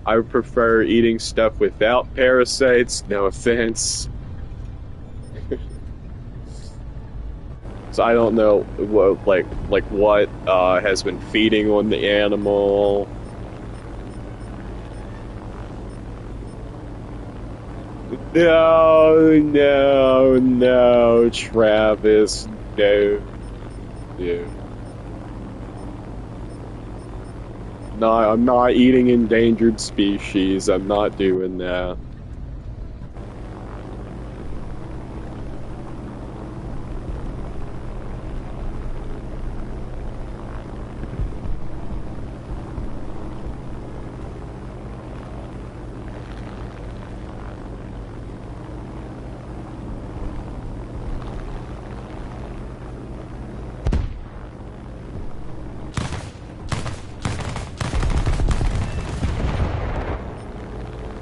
I would prefer eating stuff without parasites, no offense. So I don't know what, like what has been feeding on the animal. No, no, no, Travis, no, dude. No, I'm not eating endangered species. I'm not doing that.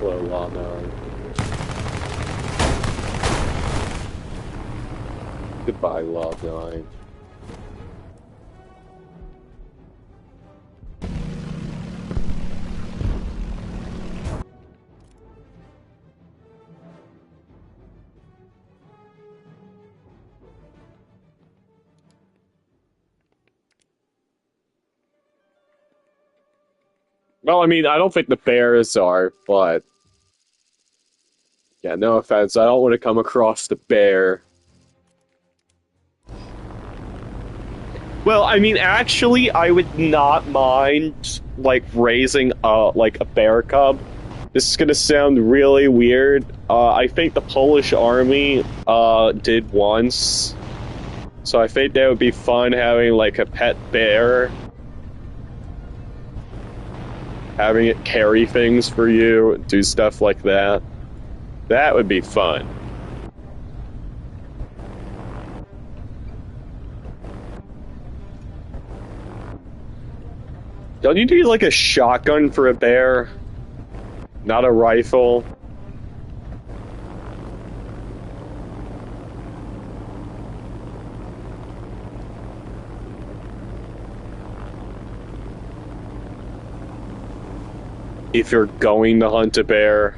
Well, no. Goodbye, Law 9. Well, I mean, I don't think the bears are, but yeah, no offense. I don't want to come across the bear. Well, I mean, actually, I would not mind like raising like a bear cub. This is gonna sound really weird. I think the Polish army did once, so I think that would be fun having like a pet bear, having it carry things for you, do stuff like that. That would be fun. Don't you need like a shotgun for a bear? Not a rifle? If you're going to hunt a bear.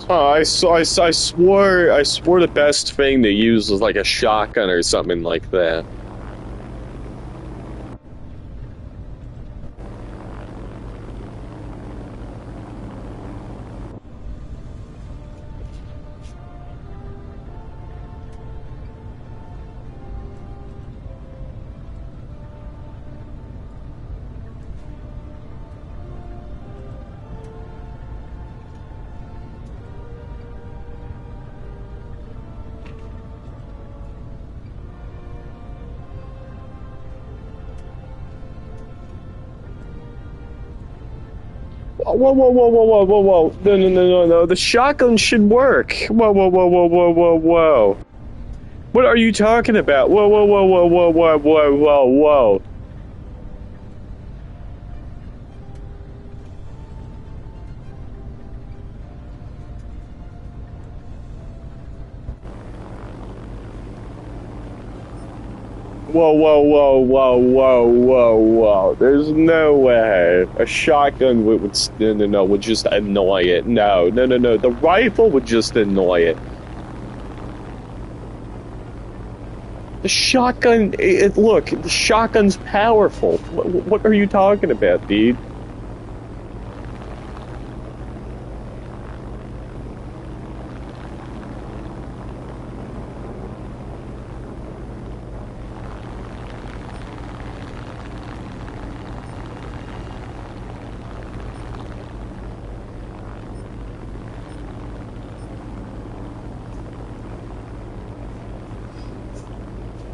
I swore the best thing to use was like a shotgun or something like that. Whoa, whoa, whoa, whoa, whoa, whoa, whoa. No, no, no, no, no. The shotgun should work. Whoa, whoa, whoa, whoa, whoa, whoa, whoa. What are you talking about? Whoa, whoa, whoa, whoa, whoa, whoa, whoa, whoa, whoa. Whoa, whoa, whoa, whoa, whoa, whoa, whoa. There's no way. A shotgun would just annoy it. No, no, no, no. The rifle would just annoy it. The shotgun, look, the shotgun's powerful. What are you talking about, dude?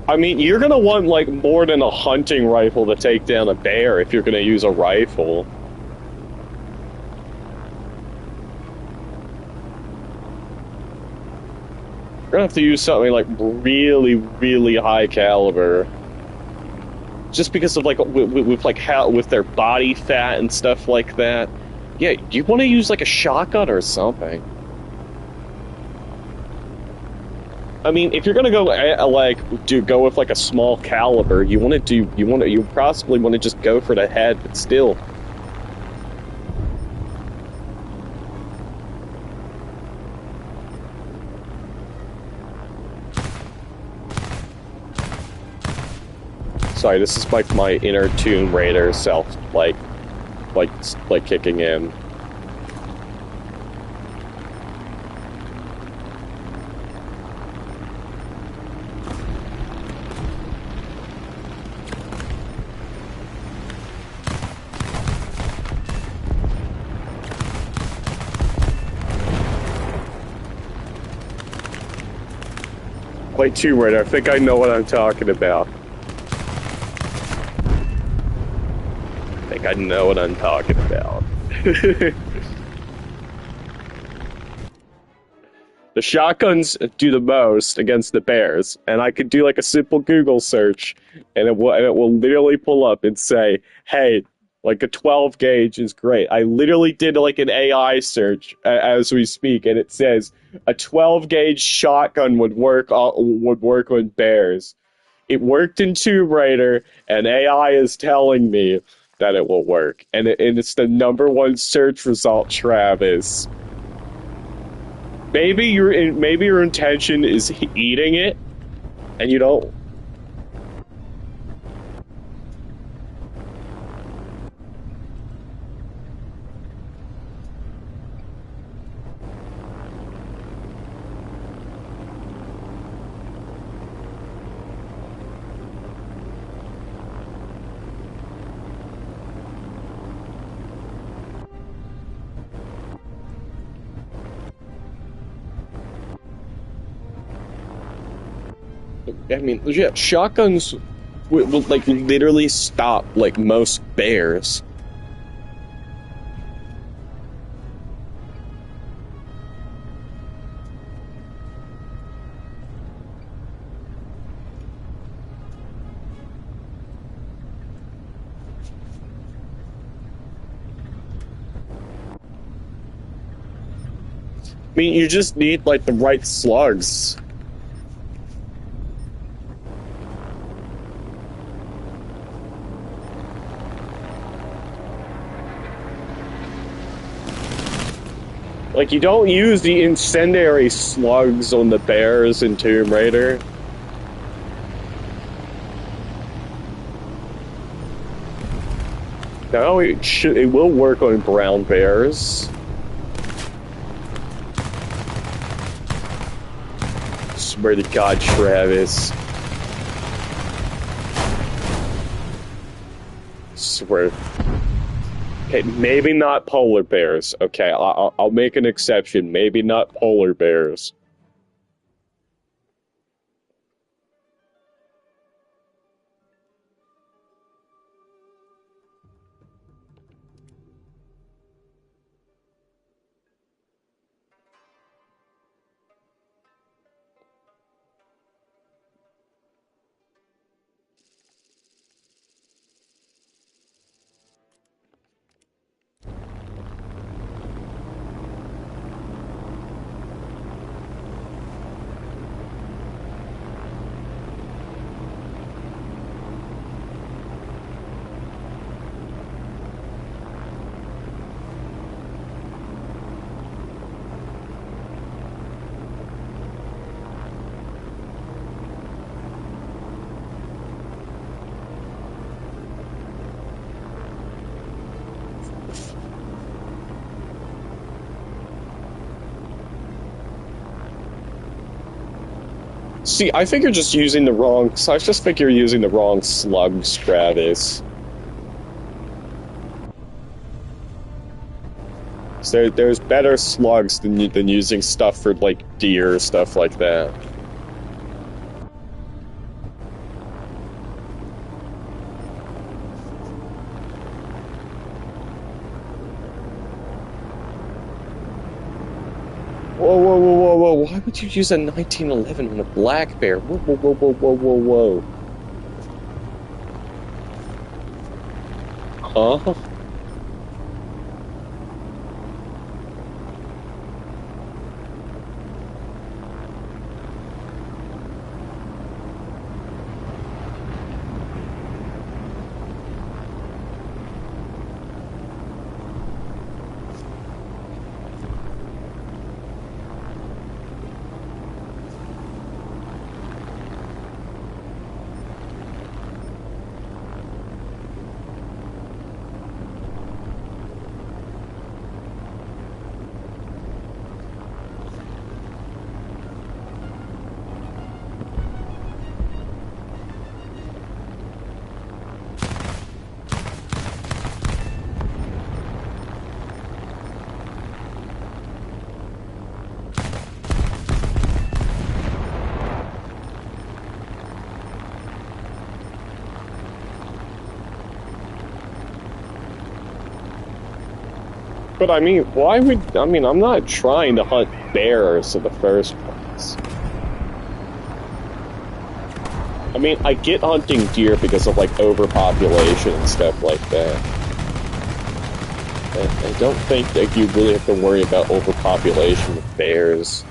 I mean, you're gonna want, like, more than a hunting rifle to take down a bear if you're gonna use a rifle. You're gonna have to use something, like, really, really high caliber. Just because of, like, with like, how, with their body fat and stuff like that. Yeah, you want to use, like, a shotgun or something. I mean, if you're gonna go go with like a small caliber, you possibly want to just go for the head, but still. Sorry, this is like my inner Tomb Raider self, like kicking in. Like Tomb Raider, I think I know what I'm talking about. I think I know what I'm talking about. The shotguns do the most against the bears, and I could do like a simple Google search, and it will literally pull up and say, "Hey, like a 12 gauge is great." I literally did like an AI search as we speak, and it says a 12 gauge shotgun would work on bears. It worked in Tomb Raider, and AI is telling me that it will work. And it's the #1 search result, Travis. Maybe your intention is eating it, and you don't. I mean, yeah, shotguns will like literally stop like most bears. I mean, you just need like the right slugs. Like, you don't use the incendiary slugs on the bears in Tomb Raider. No, it will work on brown bears. Swear to God, Travis. Swear. Okay, maybe not polar bears. Okay, I'll make an exception. Maybe not polar bears. See, I think you're just using the wrong... So I just think you're using the wrong slugs, Travis. So there's better slugs than using stuff for, like, deer, stuff like that. Whoa, whoa, whoa, whoa, whoa. Why would you use a 1911 on a black bear? Whoa, whoa, whoa, whoa, whoa, whoa, whoa. Huh? But I mean, why would... I mean, I'm not trying to hunt bears in the first place. I mean, I get hunting deer because of, like, overpopulation and stuff like that. I don't think that you really have to worry about overpopulation with bears.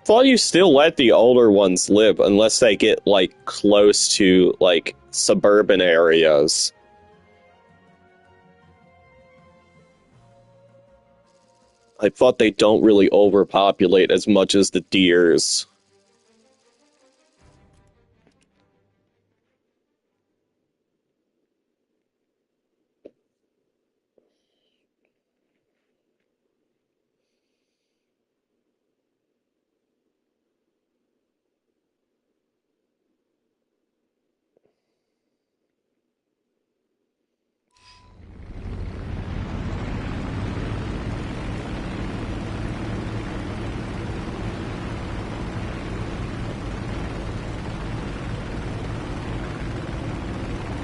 thought you still let the older ones live unless they get, like, close to, like, suburban areas. I thought they don't really overpopulate as much as the deers.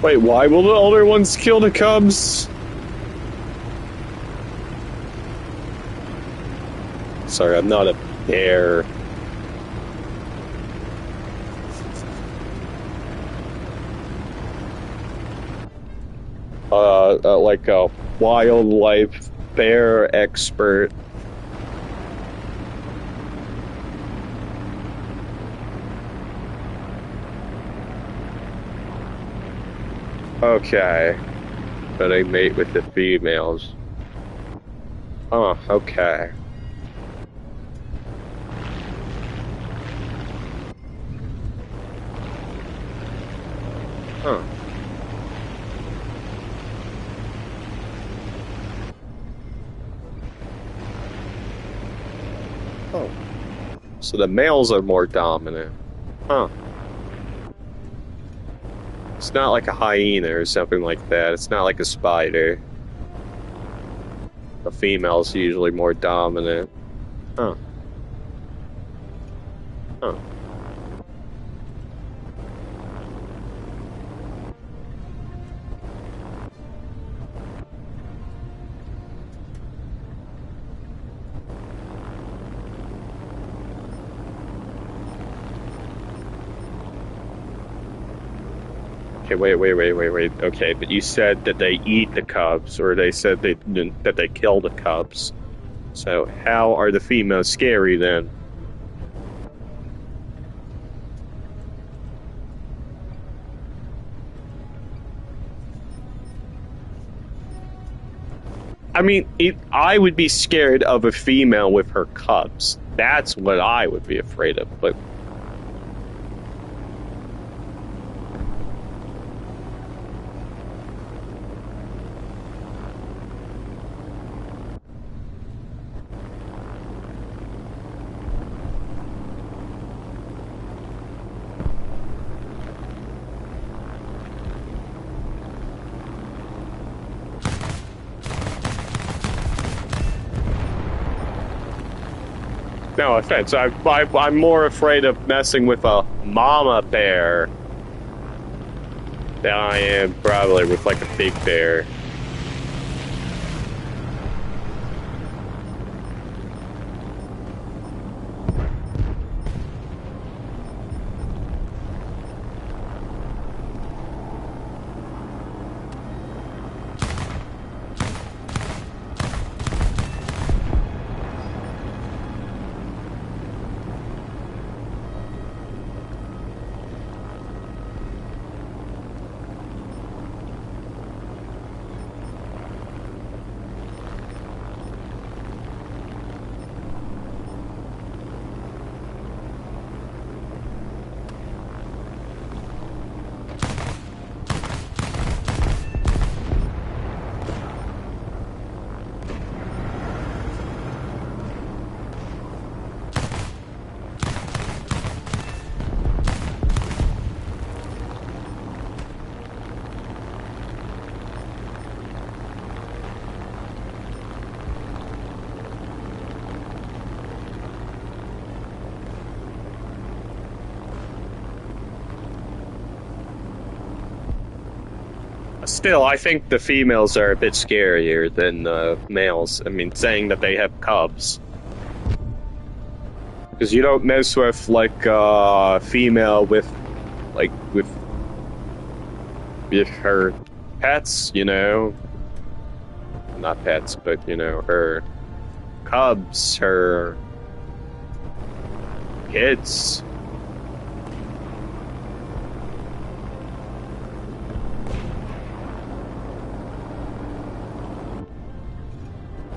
Wait, why will the older ones kill the cubs? Sorry, I'm not a bear. Like a wildlife bear expert. Okay. But they mate with the females. Oh, okay. Huh. Oh. So the males are more dominant. Huh. It's not like a hyena or something like that. It's not like a spider. The female's usually more dominant. Huh. Huh. Okay, wait. Okay, but you said that they eat the cubs, or they said that they kill the cubs. So how are the females scary then? I mean, I would be scared of a female with her cubs. That's what I would be afraid of, but... No offense, I'm more afraid of messing with a mama bear than I am probably with like a big bear. Still, I think the females are a bit scarier than the males. I mean, saying that they have cubs. Because you don't mess with, like, a female with her pets, you know? Not pets, but, you know, her cubs, her kids.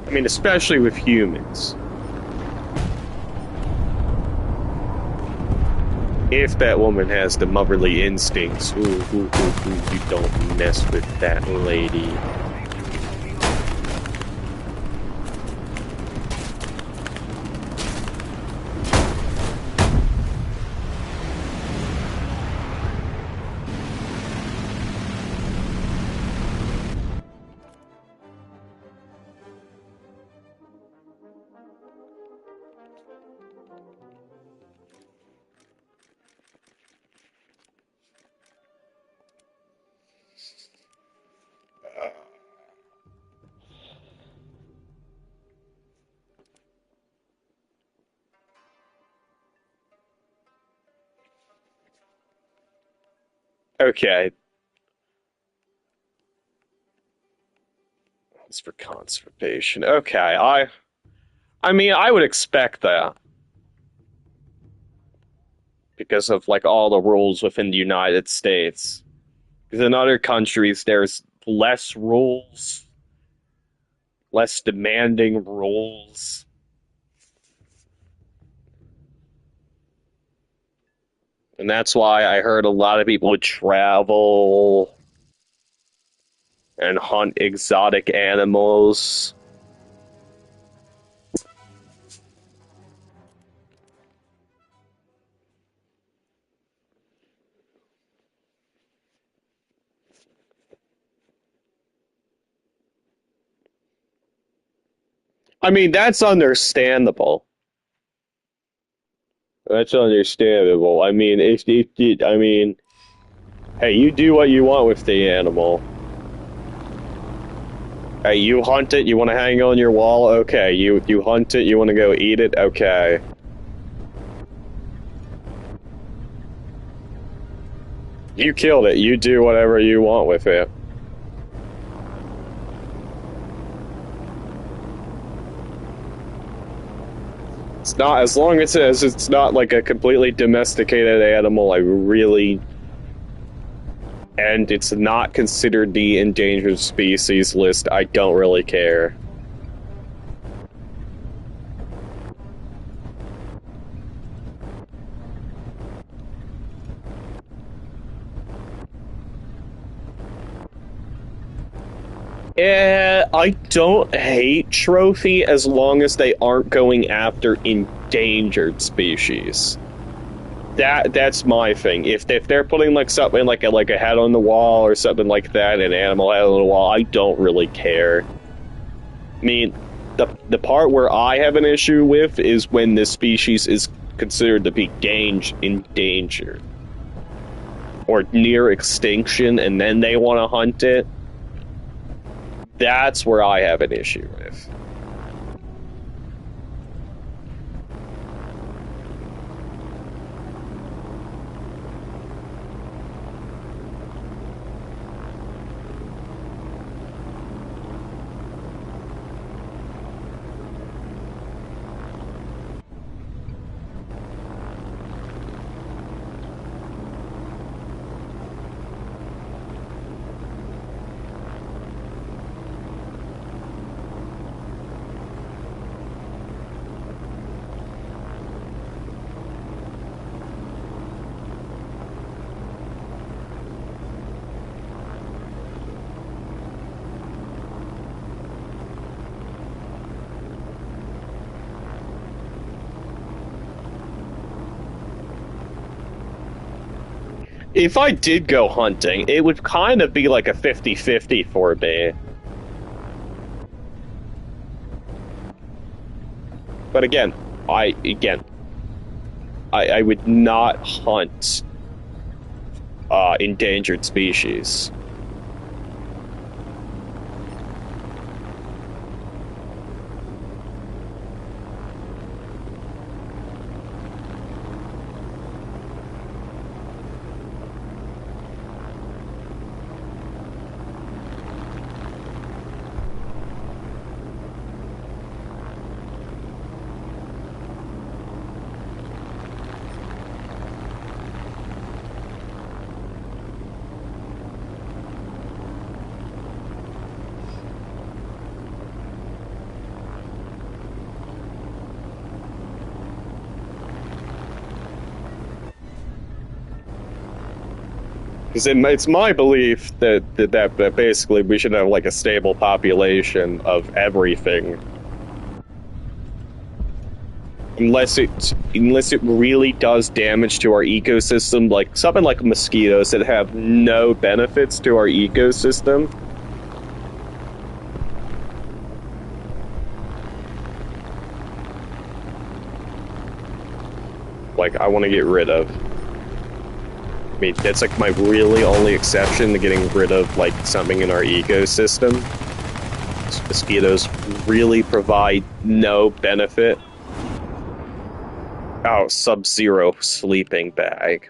I mean, especially with humans. If that woman has the motherly instincts, ooh, you don't mess with that lady. Okay. It's for conservation. Okay, I mean, I would expect that. Because of, like, all the rules within the United States. Because in other countries, there's less rules, less demanding rules. And that's why I heard a lot of people would travel and hunt exotic animals. I mean, that's understandable. That's understandable. I mean, I mean, hey, you do what you want with the animal. Hey, you hunt it, you want to hang on your wall? Okay. You hunt it, you want to go eat it? Okay. You killed it, you do whatever you want with it. It's not, as long as it's not like a completely domesticated animal, I really... And it's not considered the endangered species list, I don't really care. I don't hate trophy as long as they aren't going after endangered species. That's my thing. If they're putting like something like a head on the wall or something like that, an animal head on the wall, I don't really care. I mean, the part where I have an issue with is when this species is considered to be endangered or near extinction, and then they want to hunt it. That's where I have an issue with. If I did go hunting, it would kind of be like a 50-50 for me. But again, I would not hunt endangered species. Because it's my belief that basically we should have like a stable population of everything. Unless it really does damage to our ecosystem, like something like mosquitoes that have no benefits to our ecosystem. Like, I want to get rid of. I mean, that's like my really only exception to getting rid of like something in our ecosystem. Mosquitoes really provide no benefit. Oh, Sub-Zero sleeping bag.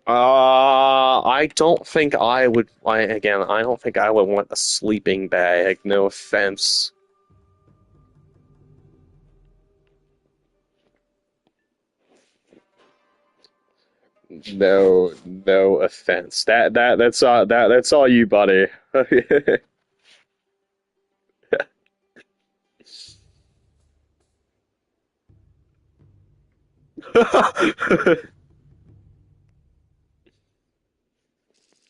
I don't think I would. I don't think I would want a sleeping bag. No offense. No offense. That's all you, buddy.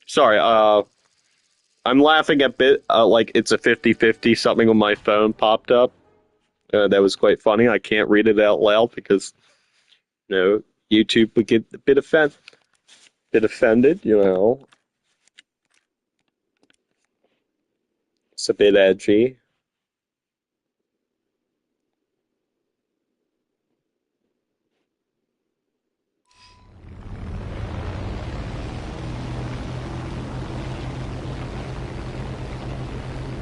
Sorry, I'm laughing a bit, like it's a 50-50. Something on my phone popped up. That was quite funny. I can't read it out loud because, you know, YouTube would get a bit offended, you know. It's a bit edgy.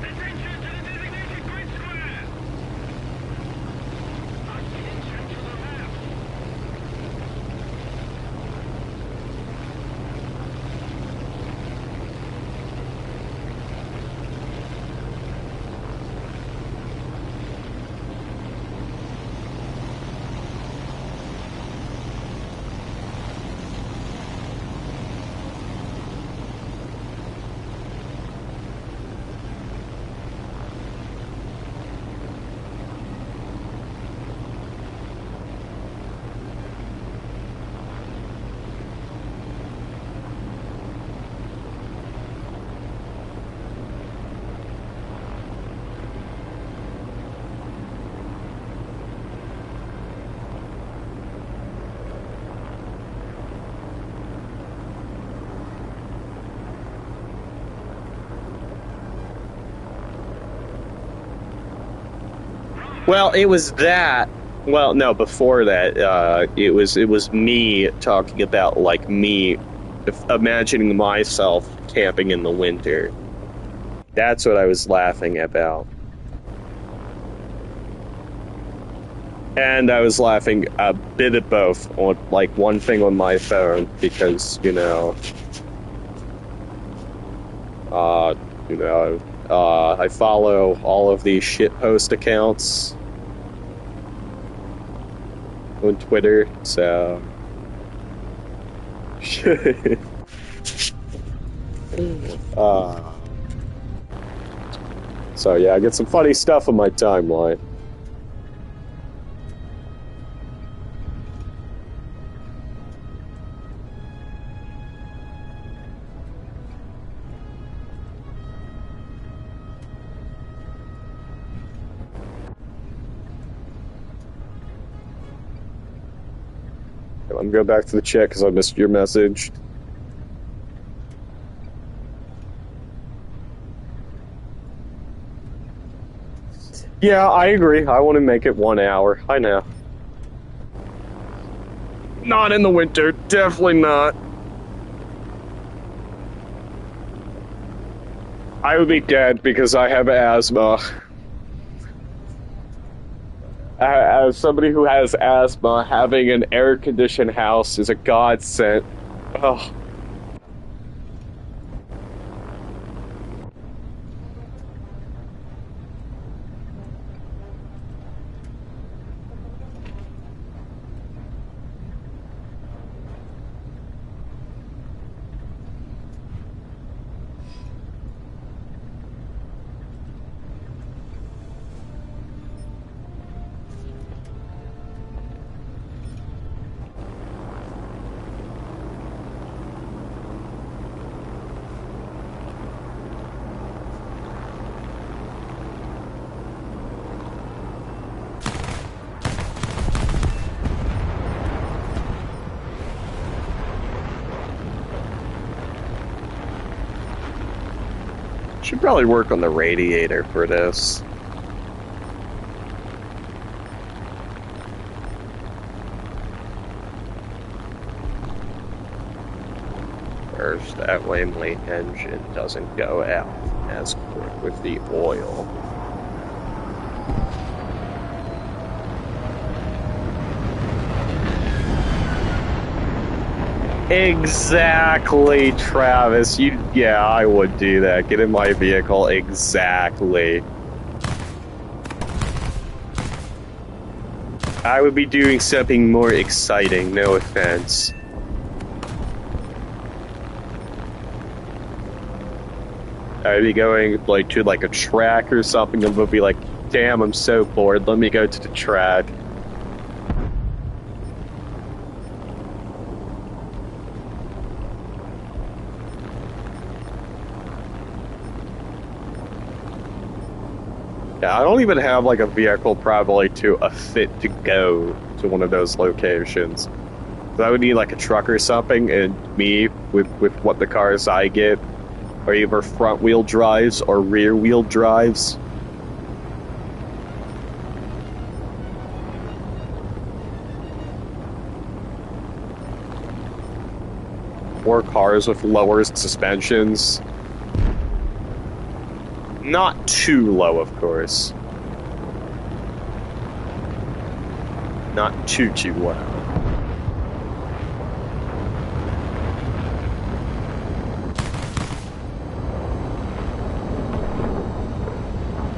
Attention to the designated grid square! Attention to the map! Well, it was that. Well, no, before that, it was me talking about like me imagining myself camping in the winter. That's what I was laughing about. And I was laughing a bit at both on like one thing on my phone because, you know, I follow all of these shitpost accounts on Twitter, so so yeah, I get some funny stuff on my timeline. I'm going back to the chat because I missed your message. Yeah, I agree. I want to make it 1 hour. I know. Not in the winter. Definitely not. I would be dead because I have asthma. As somebody who has asthma, having an air-conditioned house is a godsend. Oh. Should probably work on the radiator for this. First, that way my engine doesn't go out as quick with the oil. Exactly, Travis. Yeah, I would do that. Get in my vehicle. Exactly. I would be doing something more exciting, no offense. I'd be going like to like a track or something and would be like, damn, I'm so bored, let me go to the track. Yeah, I don't even have like a vehicle probably to a fit to go to one of those locations. So I would need like a truck or something, and me with what the cars I get are either front wheel drives or rear wheel drives. Or cars with lower suspensions. Not too low, of course. Not too low.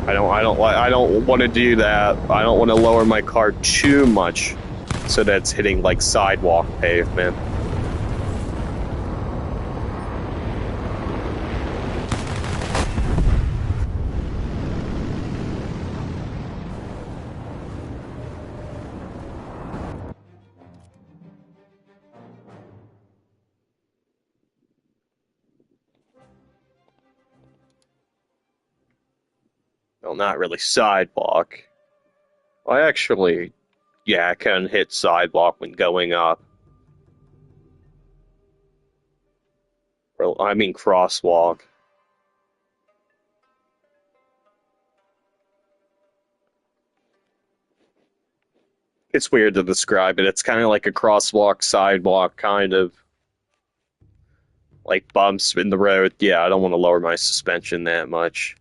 I don't want to do that. I don't want to lower my car too much so that it's hitting like sidewalk pavement. Well, not really sidewalk. Well, actually, yeah, I can hit sidewalk when going up. Well, I mean crosswalk. It's weird to describe it. It's kind of like a crosswalk, sidewalk, kind of. Like bumps in the road. Yeah, I don't want to lower my suspension that much.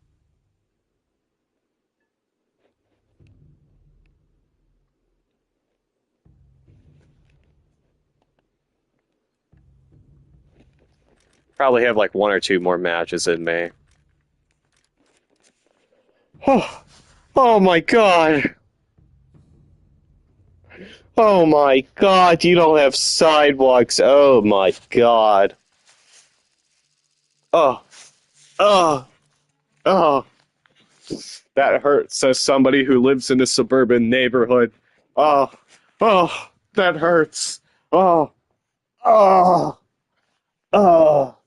Probably have like one or two more matches in me. Oh my god. Oh my god, you don't have sidewalks. Oh my god. Oh. Oh. Oh. That hurts as somebody who lives in a suburban neighborhood. Oh. Oh. That hurts. Oh. Oh. Oh.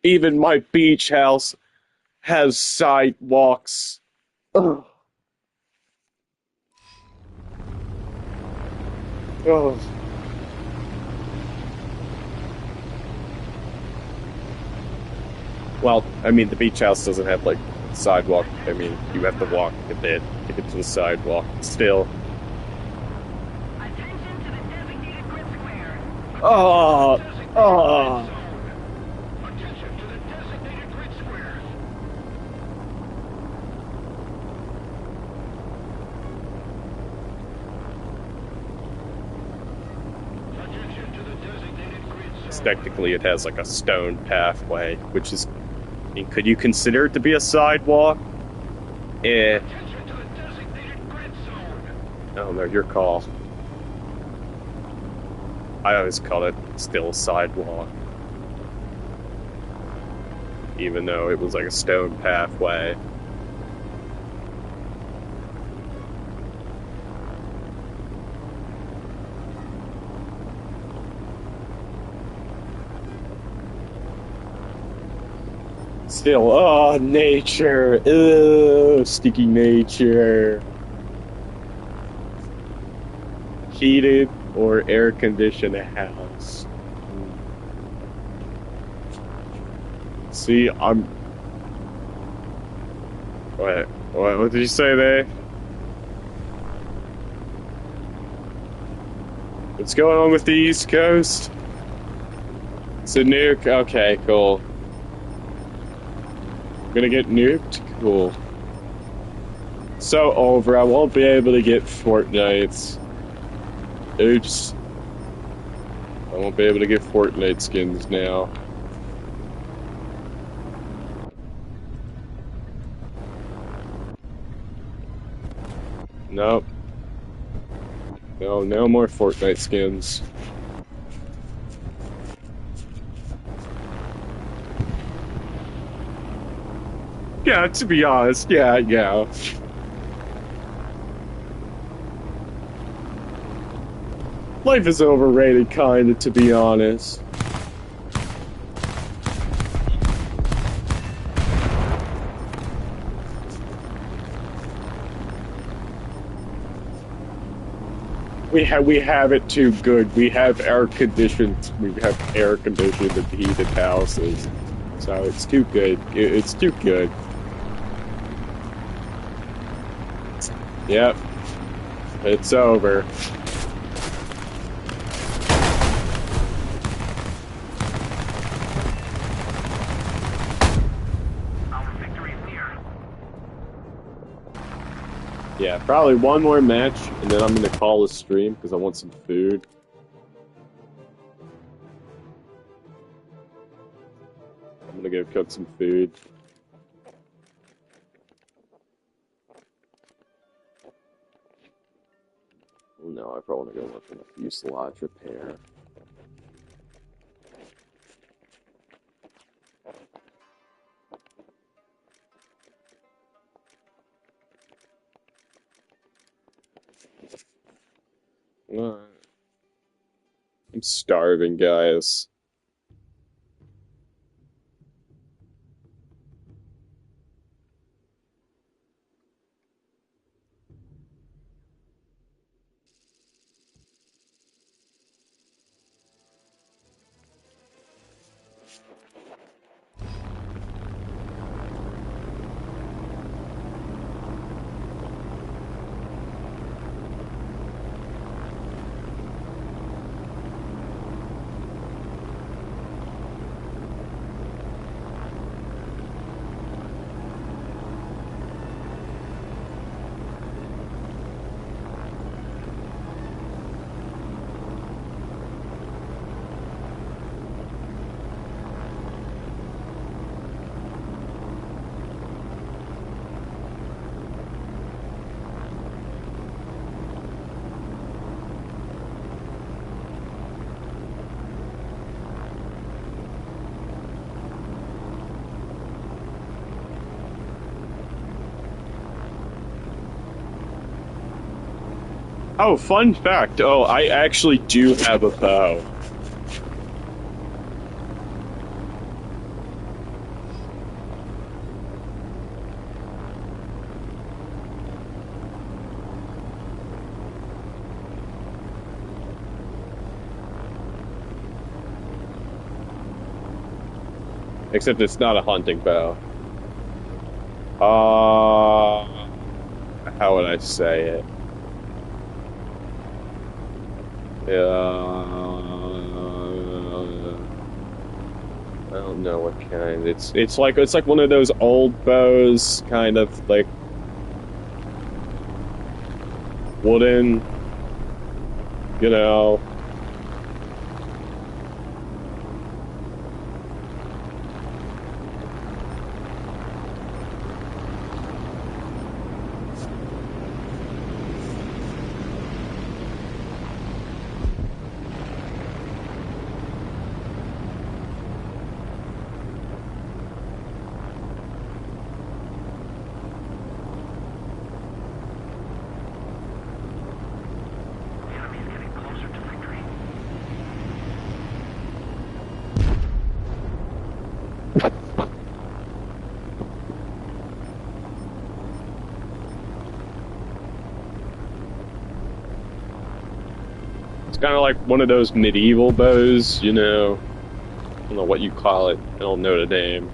Even my beach house has sidewalks. Oh. Oh. Well, I mean, the beach house doesn't have, like, sidewalk. I mean, you have to walk a bit to get to the sidewalk. Still. Attention to the designated grid square. Oh. Oh. Attention to the designated grid squares. Attention to the designated grid zone. Technically, it has, like, a stone pathway, which is... I mean, could you consider it to be a sidewalk? Eh. Attention to the designated grid zone. Oh, no, your call. I always call it still a sidewalk. Even though it was like a stone pathway. Still, oh, nature. Ugh, sticky nature. Heated or air-conditioned house. See, I'm... What did you say there? What's going on with the East Coast? It's a nuke? Okay, cool. I'm gonna get nuked? Cool. So over, I won't be able to get Fortnite. Oops. I won't be able to get Fortnite skins now. Nope. No more Fortnite skins. Yeah, to be honest, yeah. Life is overrated, kinda, to be honest. We have it too good. We have air conditioned and heated houses. So it's too good. It's too good. Yep. It's over. Our victory is near. Yeah, probably one more match, and then I'm gonna call a stream because I want some food. I'm gonna go cook some food. No, I probably want to go look in a fuselage repair. I'm starving, guys. Oh, fun fact. Oh, I actually do have a bow. Except it's not a hunting bow. How would I say it? I don't know what kind. It's like one of those old bows, kind of like wooden, you know. The enemy is getting closer to victory. It's kind of like one of those medieval bows, you know. don't know what you call it. I don't know the name.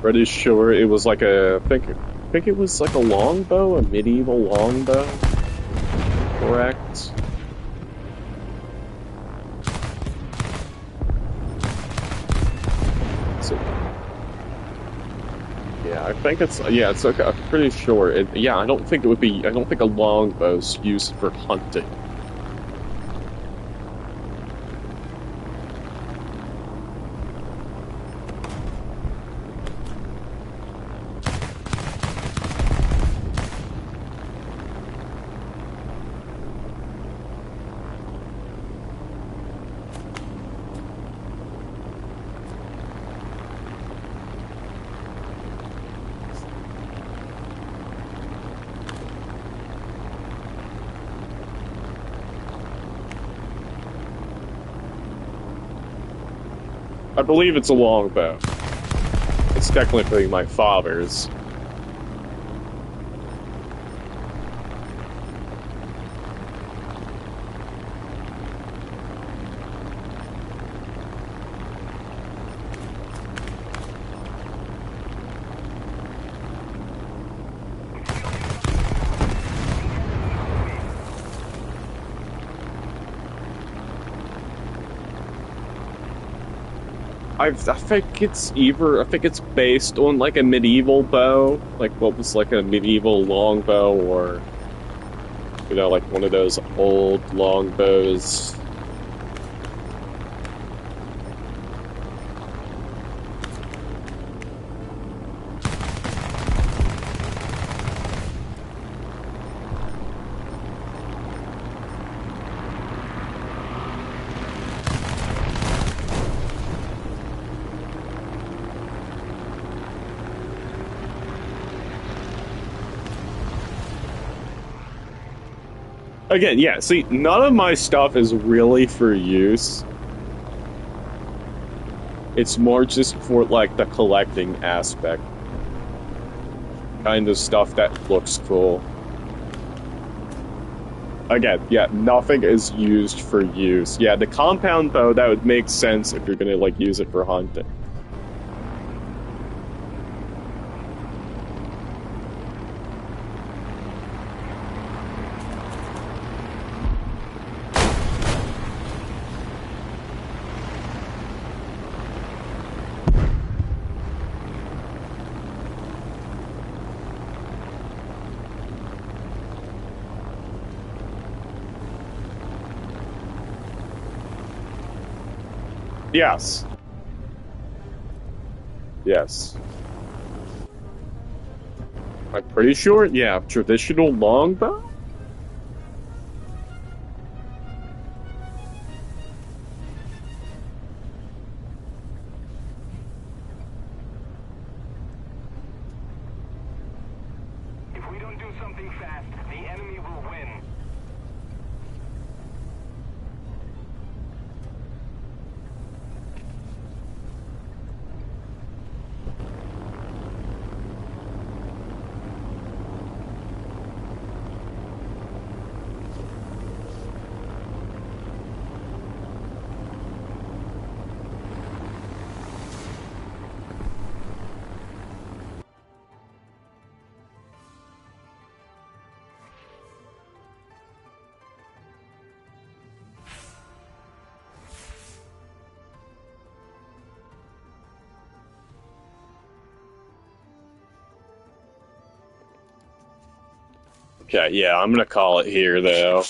Pretty sure it was like I think it was like a longbow, a medieval longbow. Correct. So, yeah, I think it's okay. I'm pretty sure. Yeah, I don't think it would be. I don't think a longbow's used for hunting. I believe it's a longbow. It's technically my father's. I think I think it's based on like a medieval bow, like what was like a medieval longbow, or like one of those old longbows. Again, yeah, see, none of my stuff is really for use. It's more just for, like, the collecting aspect. Kind of stuff that looks cool. Again, yeah, nothing is used for use. Yeah, the compound bow, that would make sense if you're gonna, like, use it for hunting. Yes. Yes. I'm pretty sure, yeah, traditional longbow? If we don't do something fast, the enemy will win. Okay, yeah, I'm gonna call it here, though.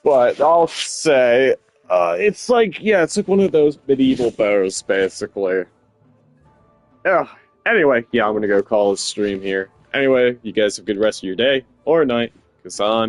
But I'll say, it's like, yeah, it's like one of those medieval bows, basically. Yeah. Anyway, yeah, I'm gonna go call this stream here. Anyway, you guys have a good rest of your day or night. Cause on.